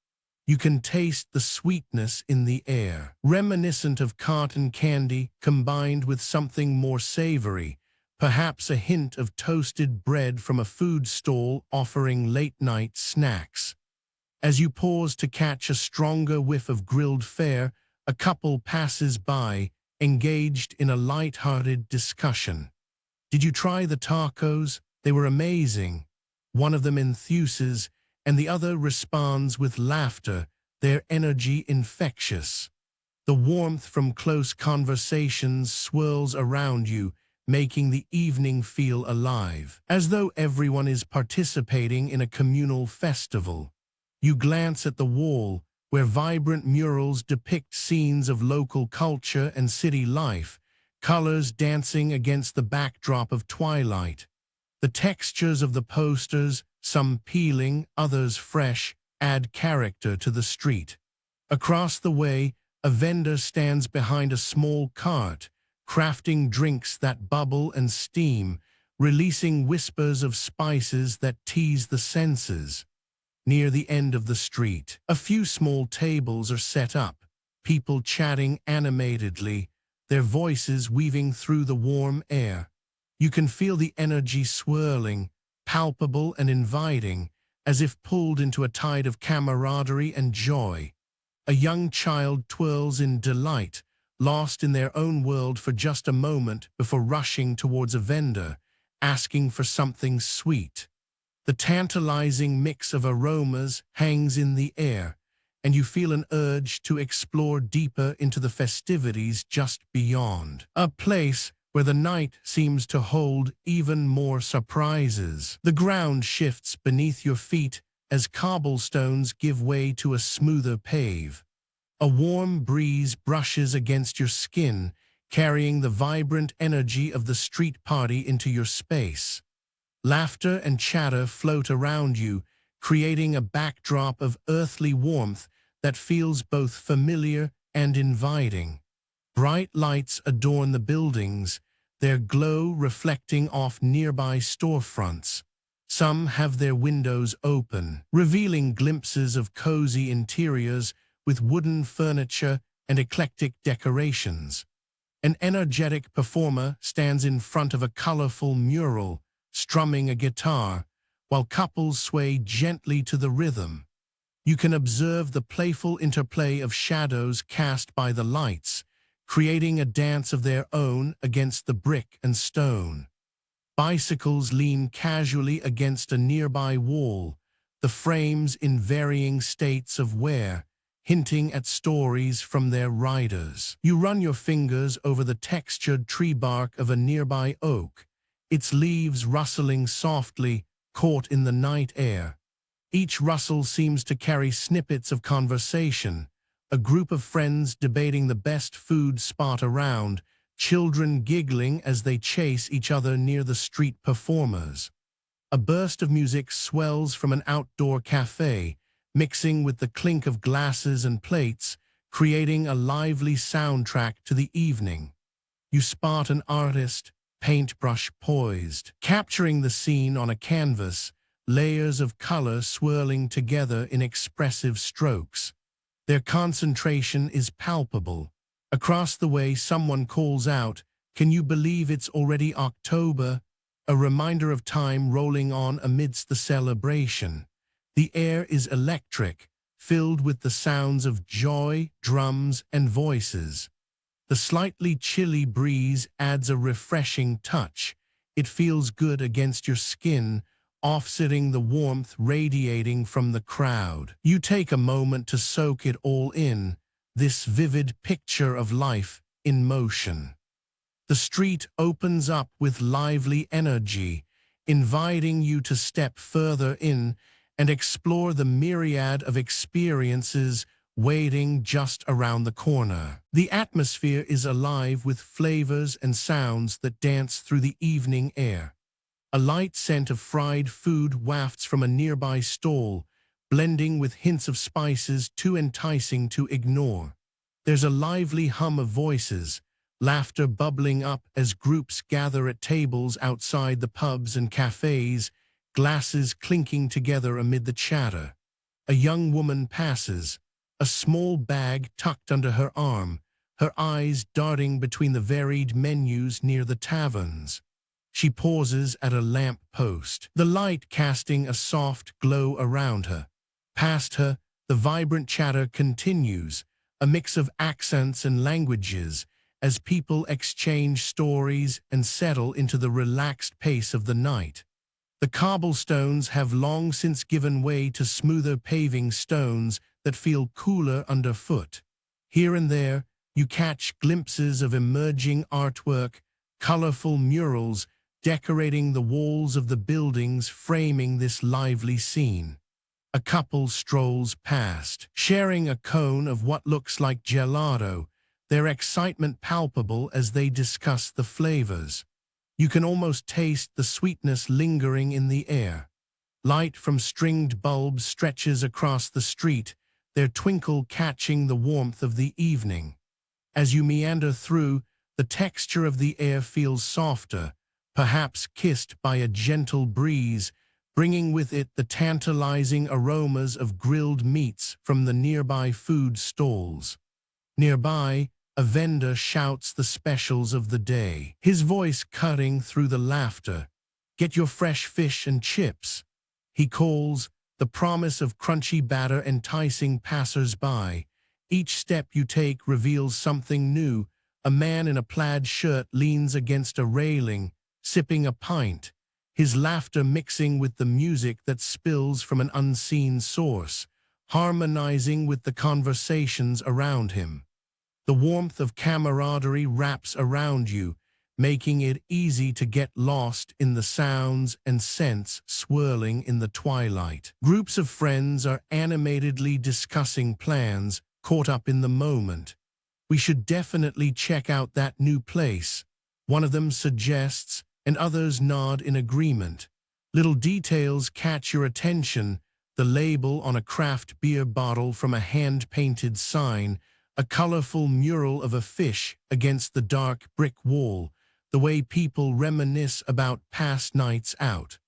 You can taste the sweetness in the air, reminiscent of cotton candy combined with something more savory, perhaps a hint of toasted bread from a food stall offering late-night snacks. As you pause to catch a stronger whiff of grilled fare, a couple passes by, engaged in a light-hearted discussion. "Did you try the tacos? They were amazing." One of them enthuses, and the other responds with laughter, their energy infectious. The warmth from close conversations swirls around you, making the evening feel alive, as though everyone is participating in a communal festival. You glance at the wall, where vibrant murals depict scenes of local culture and city life, colors dancing against the backdrop of twilight. The textures of the posters, some peeling, others fresh, add character to the street. Across the way, a vendor stands behind a small cart, crafting drinks that bubble and steam, releasing whispers of spices that tease the senses. Near the end of the street, a few small tables are set up, people chatting animatedly, their voices weaving through the warm air. You can feel the energy swirling, palpable and inviting, as if pulled into a tide of camaraderie and joy. A young child twirls in delight, lost in their own world for just a moment before rushing towards a vendor, asking for something sweet. The tantalizing mix of aromas hangs in the air, and you feel an urge to explore deeper into the festivities just beyond. A place where the night seems to hold even more surprises. The ground shifts beneath your feet as cobblestones give way to a smoother pave. A warm breeze brushes against your skin, carrying the vibrant energy of the street party into your space. Laughter and chatter float around you, creating a backdrop of earthly warmth that feels both familiar and inviting. Bright lights adorn the buildings, their glow reflecting off nearby storefronts. Some have their windows open, revealing glimpses of cozy interiors with wooden furniture and eclectic decorations. An energetic performer stands in front of a colorful mural, strumming a guitar, while couples sway gently to the rhythm. You can observe the playful interplay of shadows cast by the lights, creating a dance of their own against the brick and stone. Bicycles lean casually against a nearby wall, the frames in varying states of wear, hinting at stories from their riders. You run your fingers over the textured tree bark of a nearby oak, its leaves rustling softly, caught in the night air. Each rustle seems to carry snippets of conversation, a group of friends debating the best food spot around, children giggling as they chase each other near the street performers. A burst of music swells from an outdoor cafe, mixing with the clink of glasses and plates, creating a lively soundtrack to the evening. You spot an artist, paintbrush poised, capturing the scene on a canvas, layers of color swirling together in expressive strokes. Their concentration is palpable. Across the way, someone calls out, "Can you believe it's already October?" A reminder of time rolling on amidst the celebration. The air is electric, filled with the sounds of joy, drums, and voices. The slightly chilly breeze adds a refreshing touch. It feels good against your skin, offsetting the warmth radiating from the crowd. You take a moment to soak it all in, this vivid picture of life in motion. The street opens up with lively energy, inviting you to step further in and explore the myriad of experiences waiting just around the corner. The atmosphere is alive with flavors and sounds that dance through the evening air. A light scent of fried food wafts from a nearby stall, blending with hints of spices too enticing to ignore. There's a lively hum of voices, laughter bubbling up as groups gather at tables outside the pubs and cafes, glasses clinking together amid the chatter. A young woman passes, a small bag tucked under her arm, her eyes darting between the varied menus near the taverns. She pauses at a lamp post, the light casting a soft glow around her. Past her, the vibrant chatter continues, a mix of accents and languages, as people exchange stories and settle into the relaxed pace of the night. The cobblestones have long since given way to smoother paving stones that feel cooler underfoot. Here and there, you catch glimpses of emerging artwork, colorful murals decorating the walls of the buildings framing this lively scene. A couple strolls past, sharing a cone of what looks like gelato, their excitement palpable as they discuss the flavors. You can almost taste the sweetness lingering in the air. Light from stringed bulbs stretches across the street, their twinkle catching the warmth of the evening. As you meander through, the texture of the air feels softer, perhaps kissed by a gentle breeze, bringing with it the tantalizing aromas of grilled meats from the nearby food stalls. Nearby, a vendor shouts the specials of the day, his voice cutting through the laughter. "Get your fresh fish and chips," he calls, the promise of crunchy batter enticing passers-by. Each step you take reveals something new. A man in a plaid shirt leans against a railing, sipping a pint, his laughter mixing with the music that spills from an unseen source, harmonizing with the conversations around him. The warmth of camaraderie wraps around you, making it easy to get lost in the sounds and scents swirling in the twilight. Groups of friends are animatedly discussing plans, caught up in the moment. "We should definitely check out that new place," one of them suggests, and others nod in agreement. Little details catch your attention, the label on a craft beer bottle from a hand-painted sign, a colorful mural of a fish against the dark brick wall, the way people reminisce about past nights out.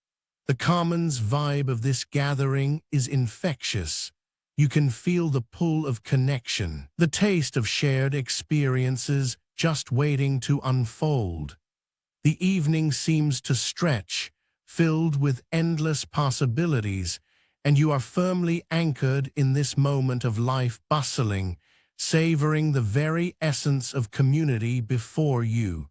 The commons vibe of this gathering is infectious. You can feel the pull of connection, the taste of shared experiences just waiting to unfold. The evening seems to stretch, filled with endless possibilities, and you are firmly anchored in this moment of life, bustling, savoring the very essence of community before you.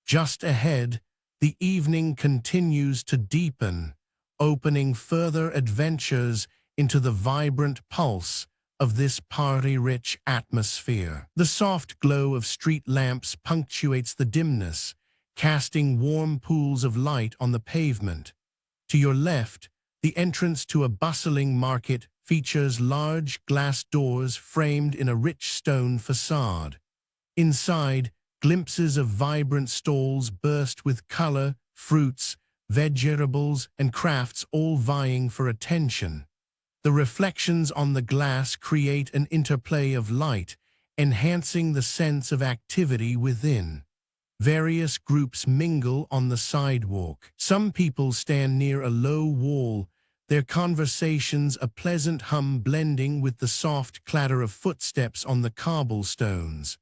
Just ahead, the evening continues to deepen, opening further adventures into the vibrant pulse of this party-rich atmosphere. The soft glow of street lamps punctuates the dimness, casting warm pools of light on the pavement. To your left, the entrance to a bustling market features large glass doors framed in a rich stone facade. Inside, glimpses of vibrant stalls burst with color, fruits, vegetables, and crafts all vying for attention. The reflections on the glass create an interplay of light, enhancing the sense of activity within. Various groups mingle on the sidewalk. Some people stand near a low wall, their conversations a pleasant hum blending with the soft clatter of footsteps on the cobblestones.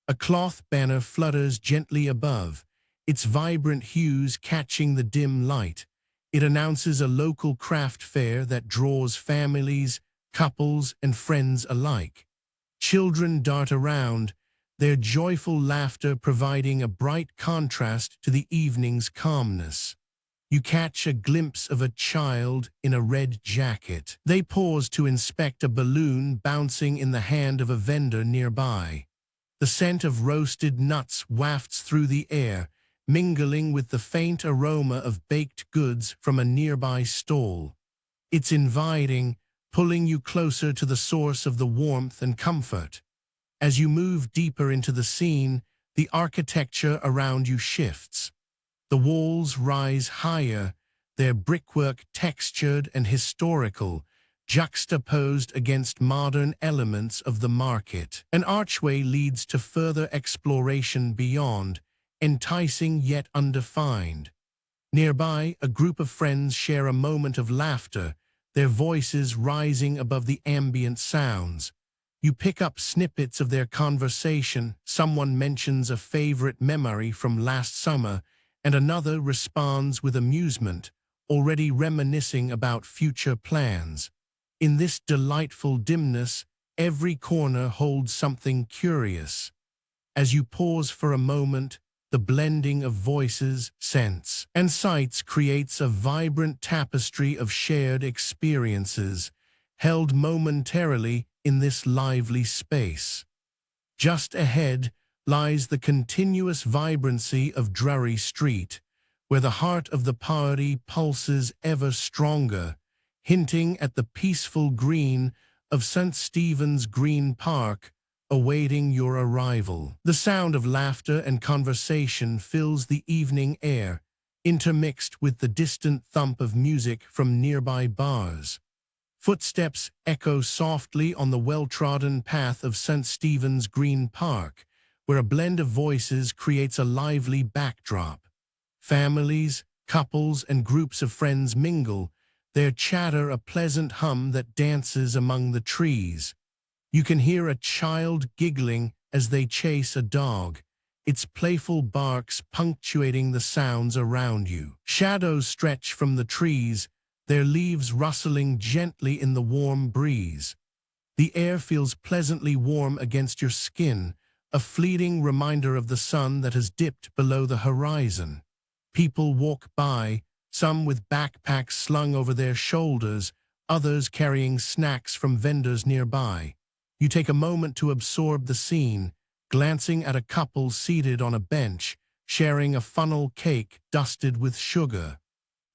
A cloth banner flutters gently above, its vibrant hues catching the dim light. It announces a local craft fair that draws families, couples, and friends alike. Children dart around, their joyful laughter providing a bright contrast to the evening's calmness. You catch a glimpse of a child in a red jacket. They pause to inspect a balloon bouncing in the hand of a vendor nearby. The scent of roasted nuts wafts through the air, mingling with the faint aroma of baked goods from a nearby stall. It's inviting, pulling you closer to the source of the warmth and comfort. As you move deeper into the scene, the architecture around you shifts. The walls rise higher, their brickwork textured and historical, juxtaposed against modern elements of the market. An archway leads to further exploration beyond, enticing yet undefined. Nearby, a group of friends share a moment of laughter, their voices rising above the ambient sounds. You pick up snippets of their conversation. Someone mentions a favorite memory from last summer, and another responds with amusement, already reminiscing about future plans. In this delightful dimness, every corner holds something curious. As you pause for a moment, the blending of voices, scents, and sights creates a vibrant tapestry of shared experiences, held momentarily in this lively space. Just ahead lies the continuous vibrancy of Drury Street, where the heart of the party pulses ever stronger, hinting at the peaceful green of St. Stephen's Green Park, awaiting your arrival. The sound of laughter and conversation fills the evening air, intermixed with the distant thump of music from nearby bars. Footsteps echo softly on the well-trodden path of St. Stephen's Green Park, where a blend of voices creates a lively backdrop. Families, couples, and groups of friends mingle, their chatter a pleasant hum that dances among the trees. You can hear a child giggling as they chase a dog, its playful barks punctuating the sounds around you. Shadows stretch from the trees, their leaves rustling gently in the warm breeze. The air feels pleasantly warm against your skin, a fleeting reminder of the sun that has dipped below the horizon. People walk by, some with backpacks slung over their shoulders, others carrying snacks from vendors nearby. You take a moment to absorb the scene, glancing at a couple seated on a bench, sharing a funnel cake dusted with sugar.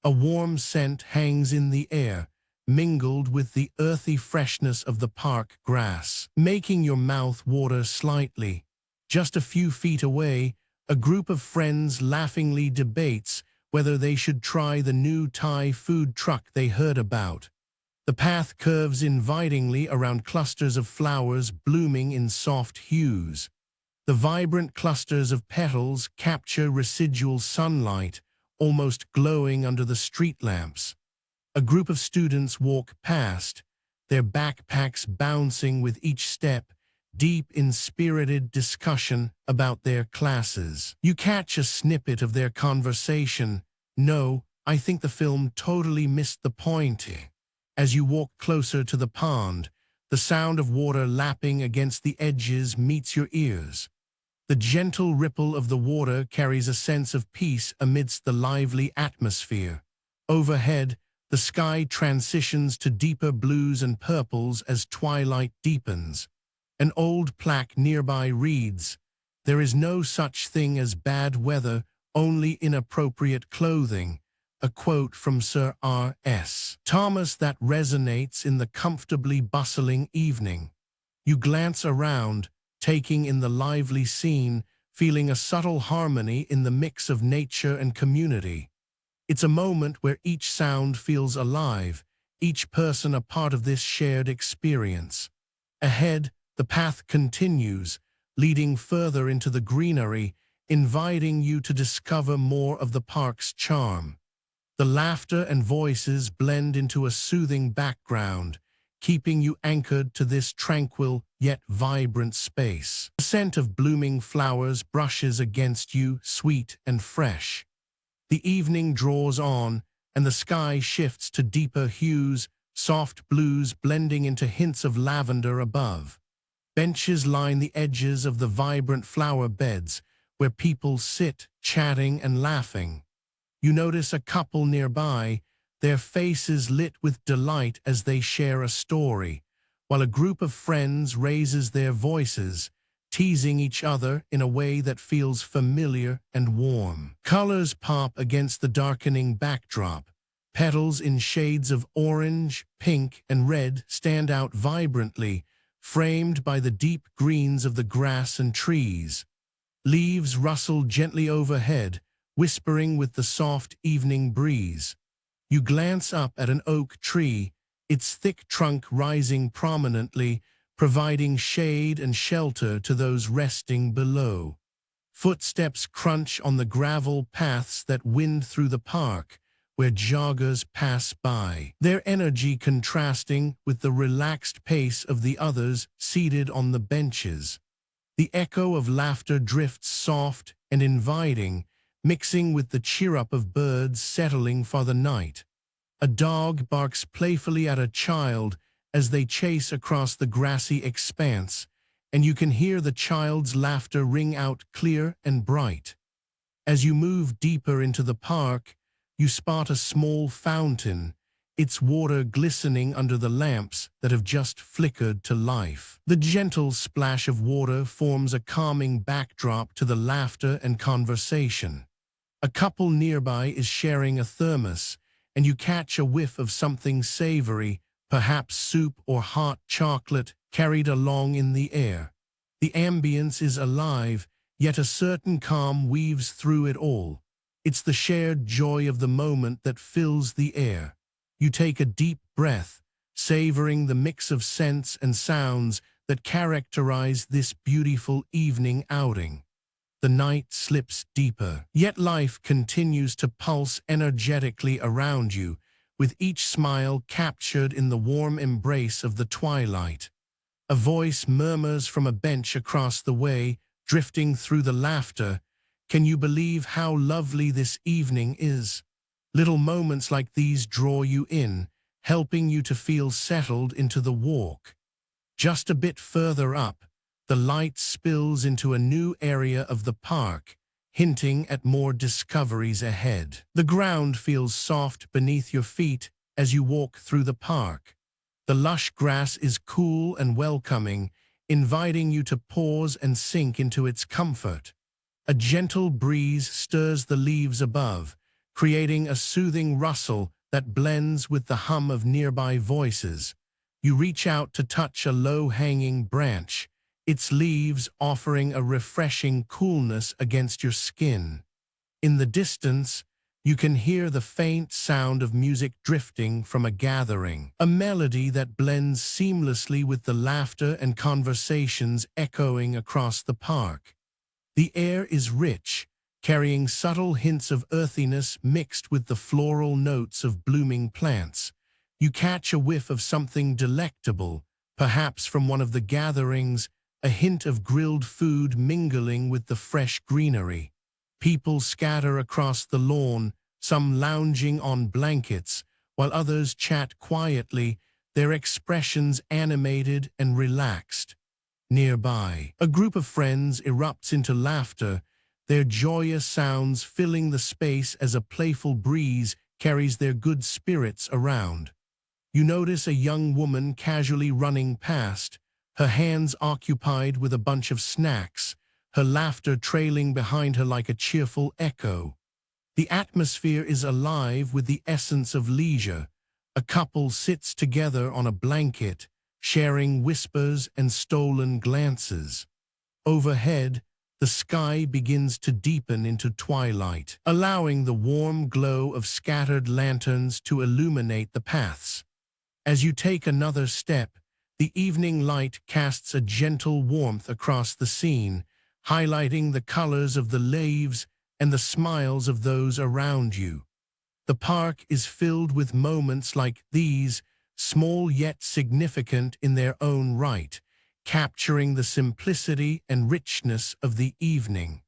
A warm scent hangs in the air, mingled with the earthy freshness of the park grass, making your mouth water slightly. Just a few feet away, a group of friends laughingly debates whether they should try the new Thai food truck they heard about. The path curves invitingly around clusters of flowers blooming in soft hues. The vibrant clusters of petals capture residual sunlight, almost glowing under the street lamps. A group of students walk past, their backpacks bouncing with each step, deep in spirited discussion about their classes. You catch a snippet of their conversation. "No, I think the film totally missed the point." As you walk closer to the pond, the sound of water lapping against the edges meets your ears. The gentle ripple of the water carries a sense of peace amidst the lively atmosphere. Overhead, the sky transitions to deeper blues and purples as twilight deepens. An old plaque nearby reads, "There is no such thing as bad weather, only inappropriate clothing," a quote from Sir R.S. Thomas that resonates in the comfortably bustling evening. You glance around, taking in the lively scene, feeling a subtle harmony in the mix of nature and community. It's a moment where each sound feels alive, each person a part of this shared experience. Ahead, the path continues, leading further into the greenery, inviting you to discover more of the park's charm. The laughter and voices blend into a soothing background, keeping you anchored to this tranquil yet vibrant space. The scent of blooming flowers brushes against you, sweet and fresh. The evening draws on, and the sky shifts to deeper hues, soft blues blending into hints of lavender above. Benches line the edges of the vibrant flower beds, where people sit, chatting and laughing. You notice a couple nearby, their faces lit with delight as they share a story, while a group of friends raises their voices, teasing each other in a way that feels familiar and warm. Colors pop against the darkening backdrop. Petals in shades of orange, pink, and red stand out vibrantly, framed by the deep greens of the grass and trees. Leaves rustle gently overhead, whispering with the soft evening breeze. You glance up at an oak tree, its thick trunk rising prominently, providing shade and shelter to those resting below. Footsteps crunch on the gravel paths that wind through the park, where joggers pass by, their energy contrasting with the relaxed pace of the others seated on the benches. The echo of laughter drifts soft and inviting, mixing with the cheer-up of birds settling for the night. A dog barks playfully at a child as they chase across the grassy expanse, and you can hear the child's laughter ring out clear and bright. As you move deeper into the park, you spot a small fountain, its water glistening under the lamps that have just flickered to life. The gentle splash of water forms a calming backdrop to the laughter and conversation. A couple nearby is sharing a thermos, and you catch a whiff of something savory, perhaps soup or hot chocolate, carried along in the air. The ambience is alive, yet a certain calm weaves through it all. It's the shared joy of the moment that fills the air. You take a deep breath, savoring the mix of scents and sounds that characterize this beautiful evening outing. The night slips deeper, yet life continues to pulse energetically around you, with each smile captured in the warm embrace of the twilight. A voice murmurs from a bench across the way, drifting through the laughter. Can you believe how lovely this evening is? Little moments like these draw you in, helping you to feel settled into the walk. Just a bit further up, the light spills into a new area of the park, hinting at more discoveries ahead. The ground feels soft beneath your feet as you walk through the park. The lush grass is cool and welcoming, inviting you to pause and sink into its comfort. A gentle breeze stirs the leaves above, creating a soothing rustle that blends with the hum of nearby voices. You reach out to touch a low-hanging branch, its leaves offering a refreshing coolness against your skin. In the distance, you can hear the faint sound of music drifting from a gathering, a melody that blends seamlessly with the laughter and conversations echoing across the park. The air is rich, carrying subtle hints of earthiness mixed with the floral notes of blooming plants. You catch a whiff of something delectable, perhaps from one of the gatherings, a hint of grilled food mingling with the fresh greenery. People scatter across the lawn, some lounging on blankets, while others chat quietly, their expressions animated and relaxed. Nearby, a group of friends erupts into laughter, their joyous sounds filling the space as a playful breeze carries their good spirits around. You notice a young woman casually running past, her hands occupied with a bunch of snacks, her laughter trailing behind her like a cheerful echo. The atmosphere is alive with the essence of leisure. A couple sits together on a blanket, sharing whispers and stolen glances. Overhead, the sky begins to deepen into twilight, allowing the warm glow of scattered lanterns to illuminate the paths. As you take another step, the evening light casts a gentle warmth across the scene, highlighting the colors of the leaves and the smiles of those around you. The park is filled with moments like these, small yet significant in their own right, capturing the simplicity and richness of the evening.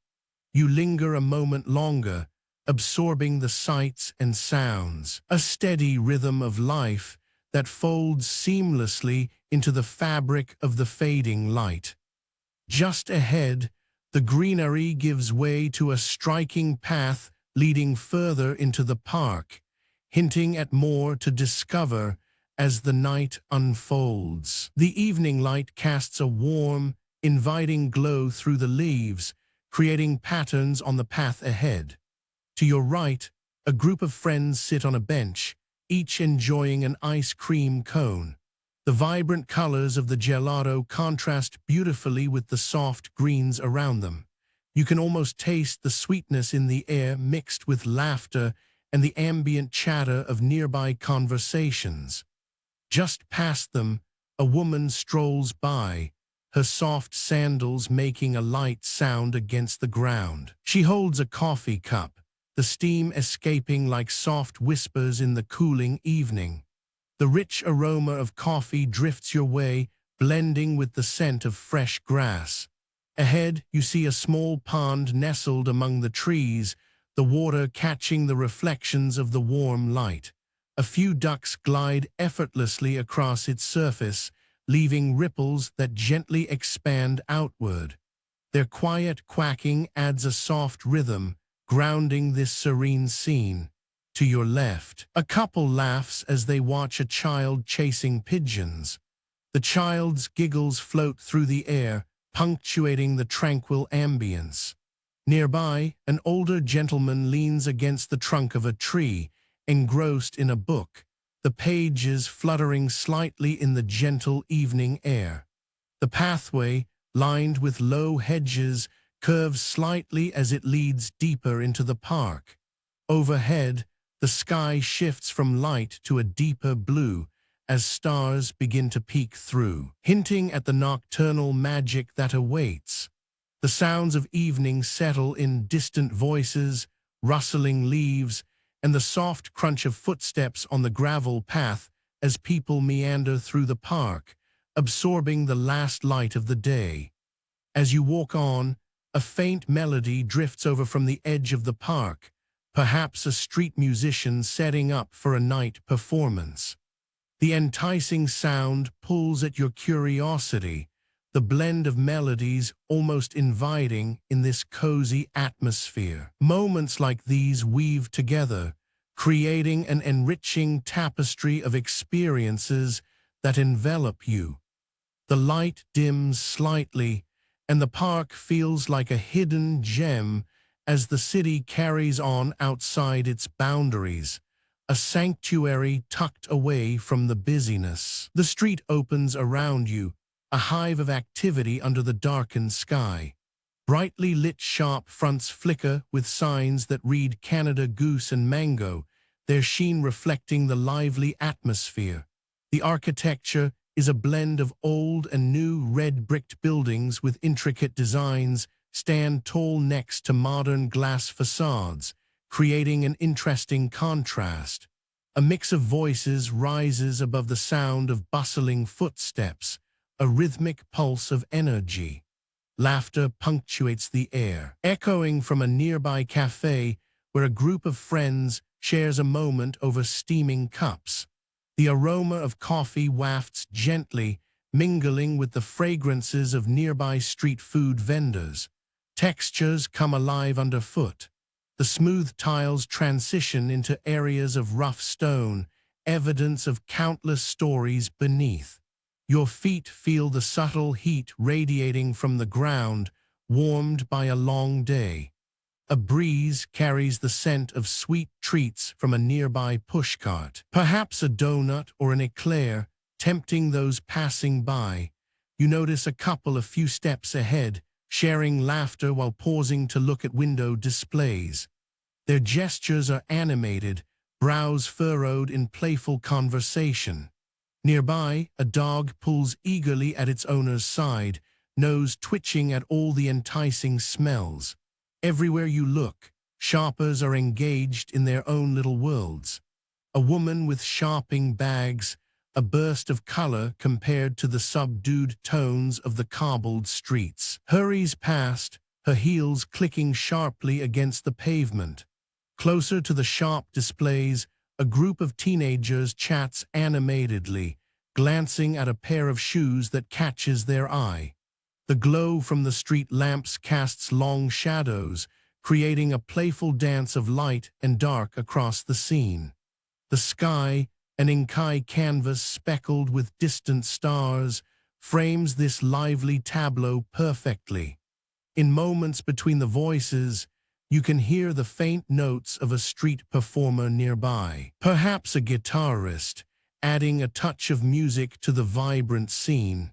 You linger a moment longer, absorbing the sights and sounds, a steady rhythm of life that folds seamlessly into the fabric of the fading light. Just ahead, the greenery gives way to a striking path leading further into the park, hinting at more to discover as the night unfolds. The evening light casts a warm, inviting glow through the leaves, creating patterns on the path ahead. To your right, a group of friends sit on a bench, each enjoying an ice cream cone. The vibrant colors of the gelato contrast beautifully with the soft greens around them. You can almost taste the sweetness in the air mixed with laughter and the ambient chatter of nearby conversations. Just past them, a woman strolls by, her soft sandals making a light sound against the ground. She holds a coffee cup, the steam escaping like soft whispers in the cooling evening. The rich aroma of coffee drifts your way, blending with the scent of fresh grass. Ahead, you see a small pond nestled among the trees, the water catching the reflections of the warm light. A few ducks glide effortlessly across its surface, leaving ripples that gently expand outward. Their quiet quacking adds a soft rhythm, grounding this serene scene. To your left, a couple laughs as they watch a child chasing pigeons. The child's giggles float through the air, punctuating the tranquil ambience. Nearby, an older gentleman leans against the trunk of a tree, engrossed in a book, the pages fluttering slightly in the gentle evening air. The pathway, lined with low hedges, curves slightly as it leads deeper into the park. Overhead, the sky shifts from light to a deeper blue as stars begin to peek through, hinting at the nocturnal magic that awaits. The sounds of evening settle in distant voices, rustling leaves, and the soft crunch of footsteps on the gravel path as people meander through the park, absorbing the last light of the day. As you walk on, a faint melody drifts over from the edge of the park, perhaps a street musician setting up for a night performance. The enticing sound pulls at your curiosity, the blend of melodies almost inviting in this cozy atmosphere. Moments like these weave together, creating an enriching tapestry of experiences that envelop you. The light dims slightly, and the park feels like a hidden gem as the city carries on outside its boundaries, a sanctuary tucked away from the busyness. The street opens around you, a hive of activity under the darkened sky. Brightly lit shop fronts flicker with signs that read Canada Goose and Mango, their sheen reflecting the lively atmosphere. The architecture is a blend of old and new red-bricked buildings with intricate designs stand tall next to modern glass facades, creating an interesting contrast. A mix of voices rises above the sound of bustling footsteps, a rhythmic pulse of energy. Laughter punctuates the air, echoing from a nearby cafe where a group of friends shares a moment over steaming cups. The aroma of coffee wafts gently, mingling with the fragrances of nearby street food vendors. Textures come alive underfoot. The smooth tiles transition into areas of rough stone, evidence of countless stories beneath. Your feet feel the subtle heat radiating from the ground, warmed by a long day. A breeze carries the scent of sweet treats from a nearby pushcart, perhaps a donut or an eclair, tempting those passing by. You notice a couple a few steps ahead, sharing laughter while pausing to look at window displays. Their gestures are animated, brows furrowed in playful conversation. Nearby, a dog pulls eagerly at its owner's side, nose twitching at all the enticing smells. Everywhere you look, shoppers are engaged in their own little worlds. A woman with shopping bags, a burst of color compared to the subdued tones of the cobbled streets, hurries past, her heels clicking sharply against the pavement. Closer to the shop displays, a group of teenagers chats animatedly, glancing at a pair of shoes that catches their eye. The glow from the street lamps casts long shadows, creating a playful dance of light and dark across the scene. The sky, an inky canvas speckled with distant stars, frames this lively tableau perfectly. In moments between the voices, you can hear the faint notes of a street performer nearby, perhaps a guitarist, adding a touch of music to the vibrant scene.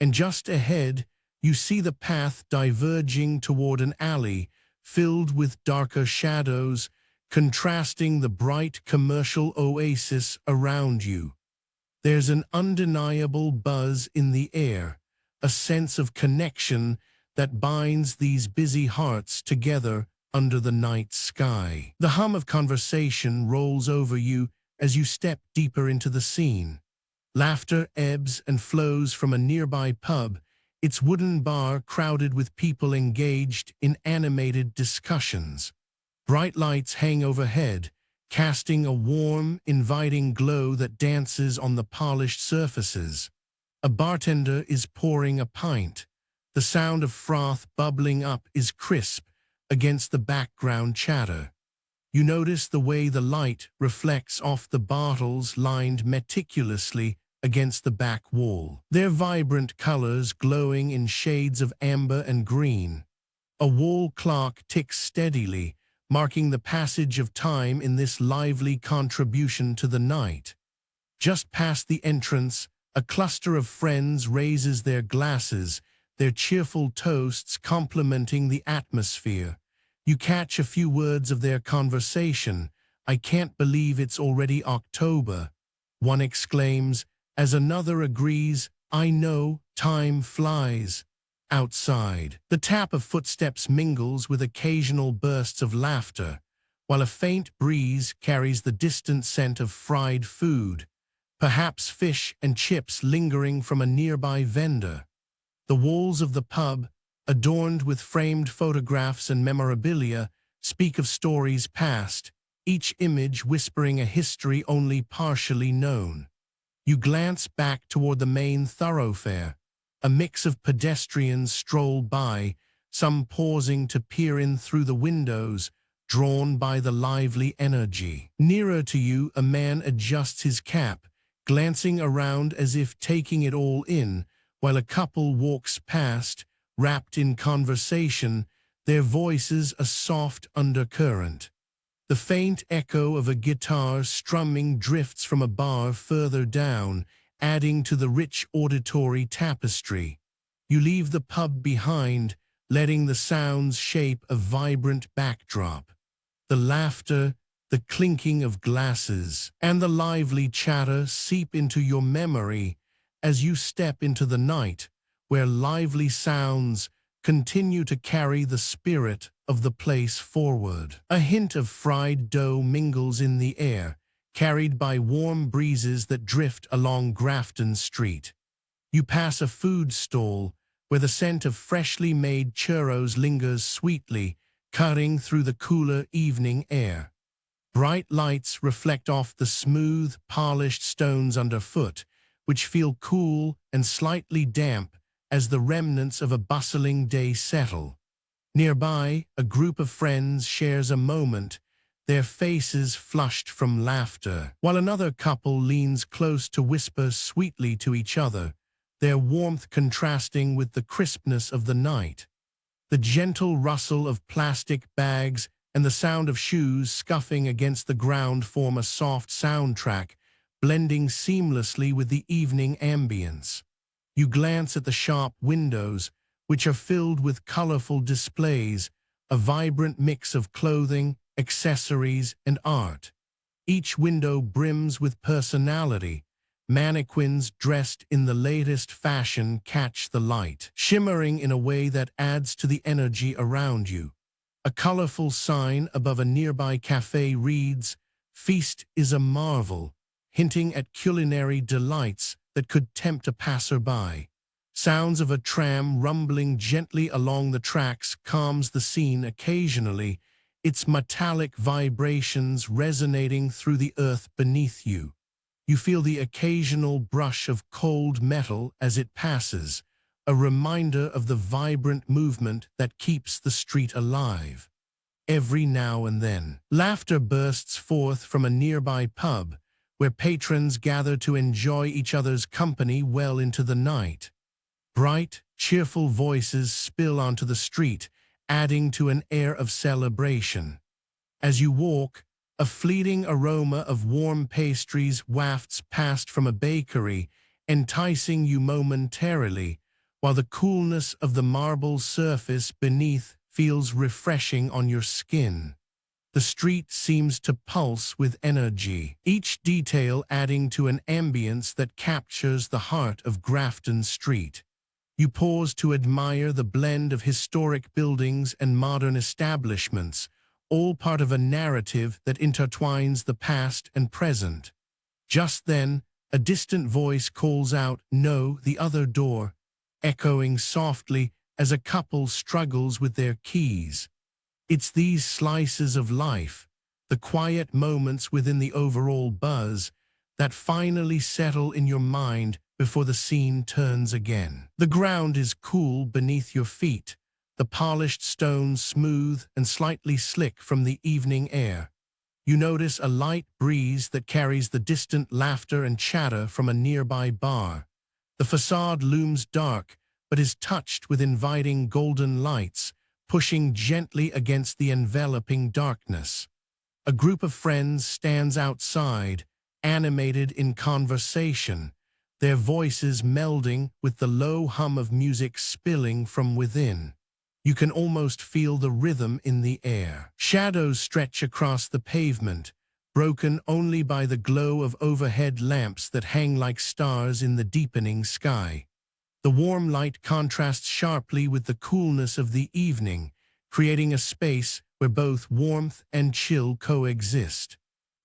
And just ahead, you see the path diverging toward an alley filled with darker shadows, contrasting the bright commercial oasis around you. There's an undeniable buzz in the air, a sense of connection that binds these busy hearts together under the night sky. The hum of conversation rolls over you as you step deeper into the scene. Laughter ebbs and flows from a nearby pub, its wooden bar crowded with people engaged in animated discussions. Bright lights hang overhead, casting a warm, inviting glow that dances on the polished surfaces. A bartender is pouring a pint. The sound of froth bubbling up is crisp against the background chatter. You notice the way the light reflects off the bottles lined meticulously against the back wall, their vibrant colors glowing in shades of amber and green. A wall clock ticks steadily, marking the passage of time in this lively contribution to the night. Just past the entrance, a cluster of friends raises their glasses, their cheerful toasts complementing the atmosphere. You catch a few words of their conversation. "I can't believe it's already October," one exclaims, as another agrees, "I know, time flies." Outside, the tap of footsteps mingles with occasional bursts of laughter, while a faint breeze carries the distant scent of fried food, perhaps fish and chips lingering from a nearby vendor. The walls of the pub, adorned with framed photographs and memorabilia, speak of stories past, each image whispering a history only partially known. You glance back toward the main thoroughfare. A mix of pedestrians stroll by, some pausing to peer in through the windows, drawn by the lively energy. Nearer to you, a man adjusts his cap, glancing around as if taking it all in, while a couple walks past, wrapped in conversation, their voices a soft undercurrent. The faint echo of a guitar strumming drifts from a bar further down, adding to the rich auditory tapestry. You leave the pub behind, letting the sounds shape a vibrant backdrop. The laughter, the clinking of glasses, and the lively chatter seep into your memory as you step into the night, where lively sounds continue to carry the spirit of the place forward. A hint of fried dough mingles in the air, carried by warm breezes that drift along Grafton Street. You pass a food stall where the scent of freshly made churros lingers sweetly, cutting through the cooler evening air. Bright lights reflect off the smooth, polished stones underfoot, which feel cool and slightly damp as the remnants of a bustling day settle. Nearby, a group of friends shares a moment, their faces flushed from laughter, while another couple leans close to whisper sweetly to each other, their warmth contrasting with the crispness of the night. The gentle rustle of plastic bags and the sound of shoes scuffing against the ground form a soft soundtrack, blending seamlessly with the evening ambience. You glance at the shop windows, which are filled with colorful displays, a vibrant mix of clothing, accessories, and art. Each window brims with personality. Mannequins dressed in the latest fashion catch the light, shimmering in a way that adds to the energy around you. A colorful sign above a nearby cafe reads, "Feast is a marvel," hinting at culinary delights that could tempt a passerby. Sounds of a tram rumbling gently along the tracks calms the scene occasionally, its metallic vibrations resonating through the earth beneath you. You feel the occasional brush of cold metal as it passes, a reminder of the vibrant movement that keeps the street alive. every now and then. Laughter bursts forth from a nearby pub, where patrons gather to enjoy each other's company well into the night. Bright, cheerful voices spill onto the street, adding to an air of celebration. As you walk, a fleeting aroma of warm pastries wafts past from a bakery, enticing you momentarily, while the coolness of the marble surface beneath feels refreshing on your skin. The street seems to pulse with energy, each detail adding to an ambience that captures the heart of Grafton Street. You pause to admire the blend of historic buildings and modern establishments, all part of a narrative that intertwines the past and present. Just then, a distant voice calls out, "No, the other door," echoing softly as a couple struggles with their keys. It's these slices of life, the quiet moments within the overall buzz, that finally settle in your mind before the scene turns again. The ground is cool beneath your feet, the polished stone smooth and slightly slick from the evening air. You notice a light breeze that carries the distant laughter and chatter from a nearby bar. The facade looms dark, but is touched with inviting golden lights, pushing gently against the enveloping darkness. A group of friends stands outside, animated in conversation, their voices melding with the low hum of music spilling from within. You can almost feel the rhythm in the air. Shadows stretch across the pavement, broken only by the glow of overhead lamps that hang like stars in the deepening sky. The warm light contrasts sharply with the coolness of the evening, creating a space where both warmth and chill coexist.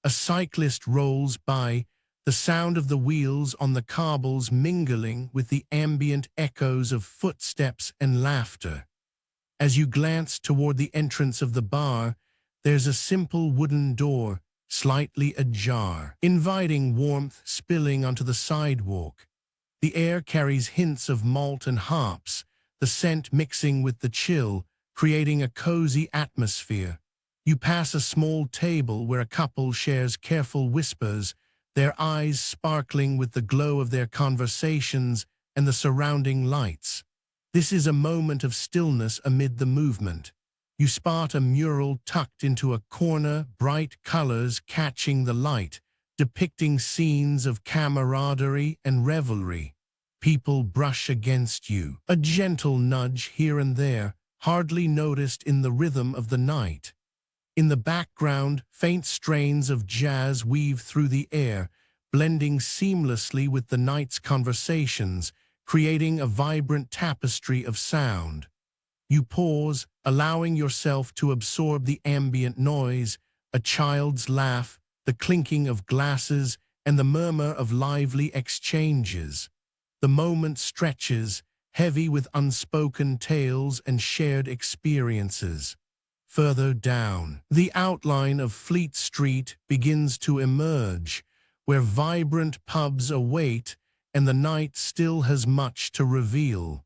A cyclist rolls by, the sound of the wheels on the cobbles mingling with the ambient echoes of footsteps and laughter. As you glance toward the entrance of the bar, there's a simple wooden door, slightly ajar, inviting warmth spilling onto the sidewalk. The air carries hints of malt and hops, the scent mixing with the chill, creating a cozy atmosphere. You pass a small table where a couple shares careful whispers, their eyes sparkling with the glow of their conversations and the surrounding lights. This is a moment of stillness amid the movement. You spot a mural tucked into a corner, bright colors catching the light, depicting scenes of camaraderie and revelry. People brush against you, a gentle nudge here and there, hardly noticed in the rhythm of the night. In the background, faint strains of jazz weave through the air, blending seamlessly with the night's conversations, creating a vibrant tapestry of sound. You pause, allowing yourself to absorb the ambient noise, a child's laugh, the clinking of glasses, and the murmur of lively exchanges. The moment stretches, heavy with unspoken tales and shared experiences. Further down, the outline of Fleet Street begins to emerge, where vibrant pubs await and the night still has much to reveal.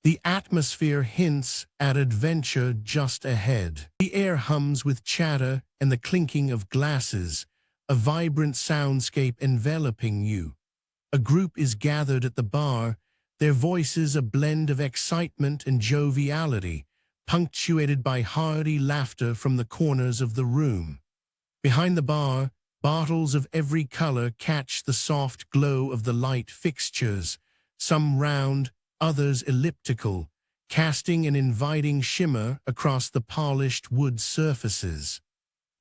The atmosphere hints at adventure just ahead. The air hums with chatter and the clinking of glasses, a vibrant soundscape enveloping you. A group is gathered at the bar, their voices a blend of excitement and joviality, punctuated by hearty laughter from the corners of the room. Behind the bar, bottles of every color catch the soft glow of the light fixtures, some round, others elliptical, casting an inviting shimmer across the polished wood surfaces.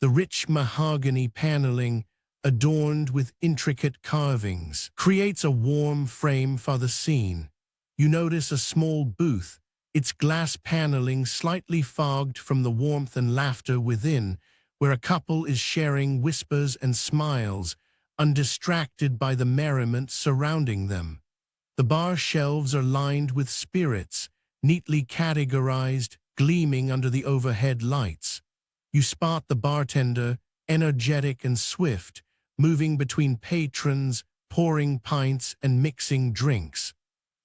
The rich mahogany paneling, adorned with intricate carvings, creates a warm frame for the scene. You notice a small booth, its glass paneling slightly fogged from the warmth and laughter within, where a couple is sharing whispers and smiles, undistracted by the merriment surrounding them. The bar shelves are lined with spirits, neatly categorized, gleaming under the overhead lights. You spot the bartender, energetic and swift, moving between patrons, pouring pints and mixing drinks.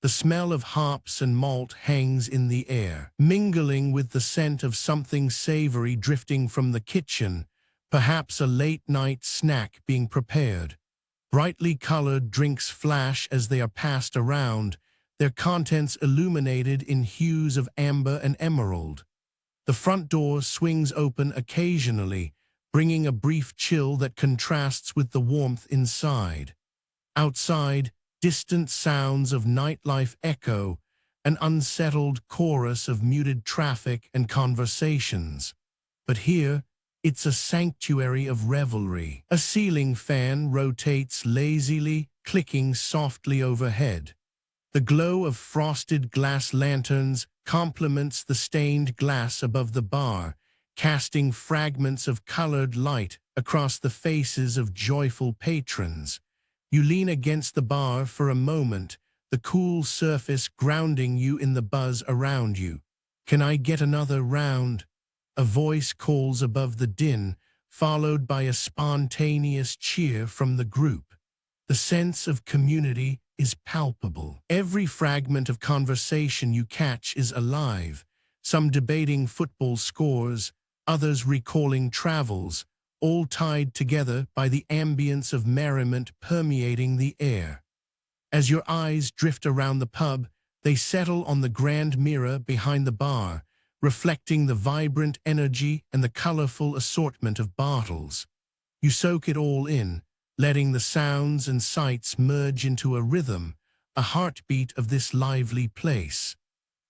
The smell of hops and malt hangs in the air, mingling with the scent of something savory drifting from the kitchen, perhaps a late-night snack being prepared. Brightly colored drinks flash as they are passed around, their contents illuminated in hues of amber and emerald. The front door swings open occasionally, bringing a brief chill that contrasts with the warmth inside. Outside, distant sounds of nightlife echo, an unsettled chorus of muted traffic and conversations. But here, it's a sanctuary of revelry. A ceiling fan rotates lazily, clicking softly overhead. The glow of frosted glass lanterns complements the stained glass above the bar, casting fragments of colored light across the faces of joyful patrons. You lean against the bar for a moment, the cool surface grounding you in the buzz around you. "Can I get another round?" A voice calls above the din, followed by a spontaneous cheer from the group. The sense of community is palpable. Every fragment of conversation you catch is alive, some debating football scores, others recalling travels, all tied together by the ambience of merriment permeating the air. As your eyes drift around the pub, they settle on the grand mirror behind the bar, reflecting the vibrant energy and the colorful assortment of bottles. You soak it all in, letting the sounds and sights merge into a rhythm, a heartbeat of this lively place.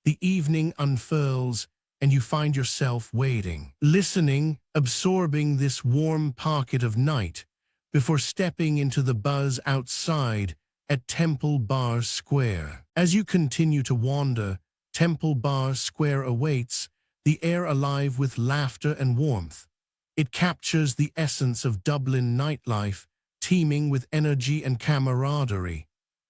The evening unfurls, and you find yourself waiting, listening, absorbing this warm pocket of night, before stepping into the buzz outside at Temple Bar Square. As you continue to wander, Temple Bar Square awaits, the air alive with laughter and warmth. It captures the essence of Dublin nightlife, teeming with energy and camaraderie.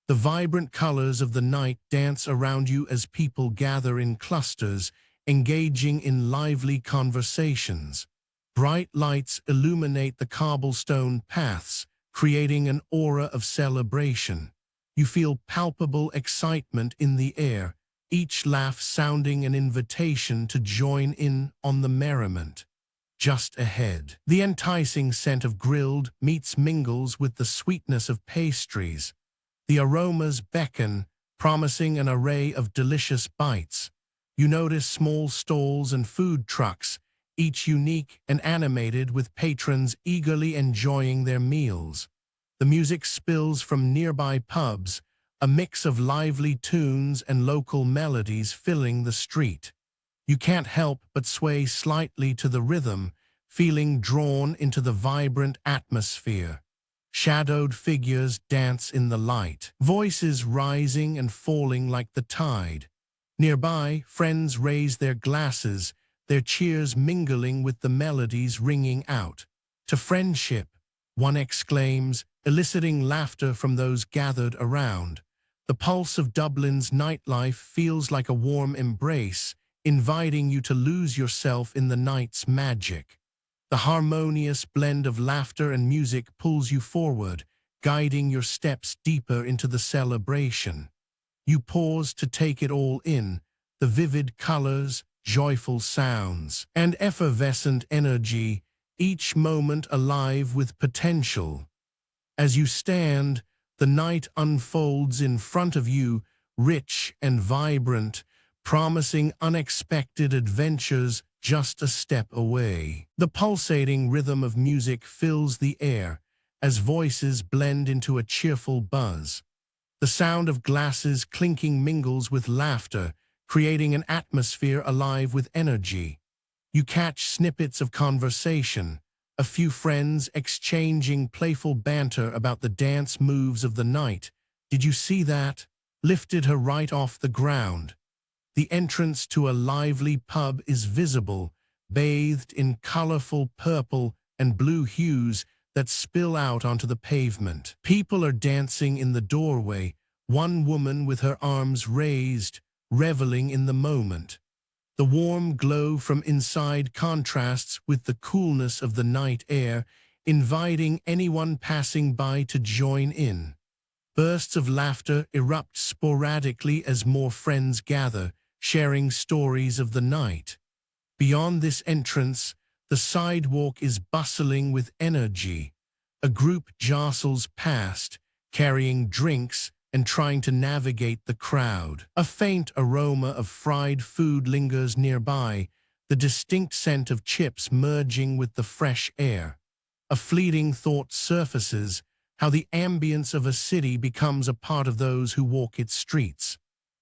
The vibrant colors of the night dance around you as people gather in clusters, engaging in lively conversations. Bright lights illuminate the cobblestone paths, creating an aura of celebration. You feel palpable excitement in the air, each laugh sounding an invitation to join in on the merriment. Just ahead, the enticing scent of grilled meats mingles with the sweetness of pastries. The aromas beckon, promising an array of delicious bites. You notice small stalls and food trucks, each unique and animated with patrons eagerly enjoying their meals. The music spills from nearby pubs, a mix of lively tunes and local melodies filling the street. You can't help but sway slightly to the rhythm, feeling drawn into the vibrant atmosphere. Shadowed figures dance in the light, voices rising and falling like the tide. Nearby, friends raise their glasses, their cheers mingling with the melodies ringing out. "To friendship," one exclaims, eliciting laughter from those gathered around. The pulse of Dublin's nightlife feels like a warm embrace, inviting you to lose yourself in the night's magic. The harmonious blend of laughter and music pulls you forward, guiding your steps deeper into the celebration. You pause to take it all in, the vivid colors, joyful sounds, and effervescent energy, each moment alive with potential. As you stand, the night unfolds in front of you, rich and vibrant, promising unexpected adventures just a step away. The pulsating rhythm of music fills the air as voices blend into a cheerful buzz. The sound of glasses clinking mingles with laughter, creating an atmosphere alive with energy. You catch snippets of conversation, a few friends exchanging playful banter about the dance moves of the night. "Did you see that?" Lifted her right off the ground. The entrance to a lively pub is visible, bathed in colorful purple and blue hues that spill out onto the pavement. People are dancing in the doorway, one woman with her arms raised, reveling in the moment. The warm glow from inside contrasts with the coolness of the night air, inviting anyone passing by to join in. Bursts of laughter erupt sporadically as more friends gather, sharing stories of the night. Beyond this entrance, the sidewalk is bustling with energy. A group jostles past, carrying drinks and trying to navigate the crowd. A faint aroma of fried food lingers nearby, the distinct scent of chips merging with the fresh air. A fleeting thought surfaces, how the ambience of a city becomes a part of those who walk its streets.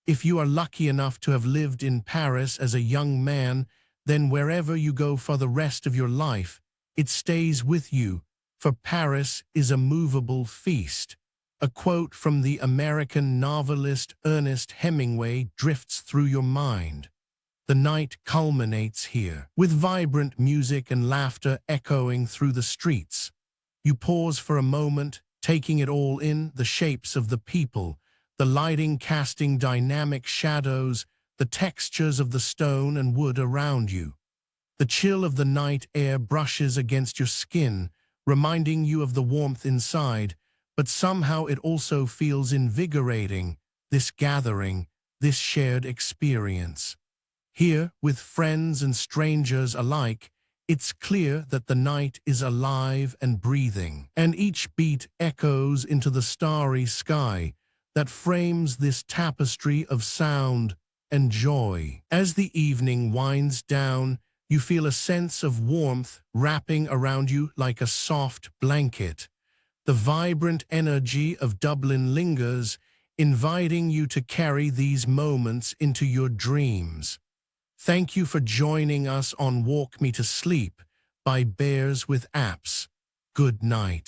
If you are lucky enough to have lived in Paris as a young man, then wherever you go for the rest of your life, it stays with you, for Paris is a movable feast. A quote from the American novelist Ernest Hemingway drifts through your mind. The night culminates here, with vibrant music and laughter echoing through the streets. You pause for a moment, taking it all in, the shapes of the people, the lighting casting dynamic shadows, the textures of the stone and wood around you. The chill of the night air brushes against your skin, reminding you of the warmth inside, but somehow it also feels invigorating, this gathering, this shared experience. Here, with friends and strangers alike, it's clear that the night is alive and breathing, and each beat echoes into the starry sky that frames this tapestry of sound and joy. As the evening winds down, you feel a sense of warmth wrapping around you like a soft blanket. The vibrant energy of Dublin lingers, inviting you to carry these moments into your dreams. Thank you for joining us on Walk Me to Sleep by Bears with Apps. Good night.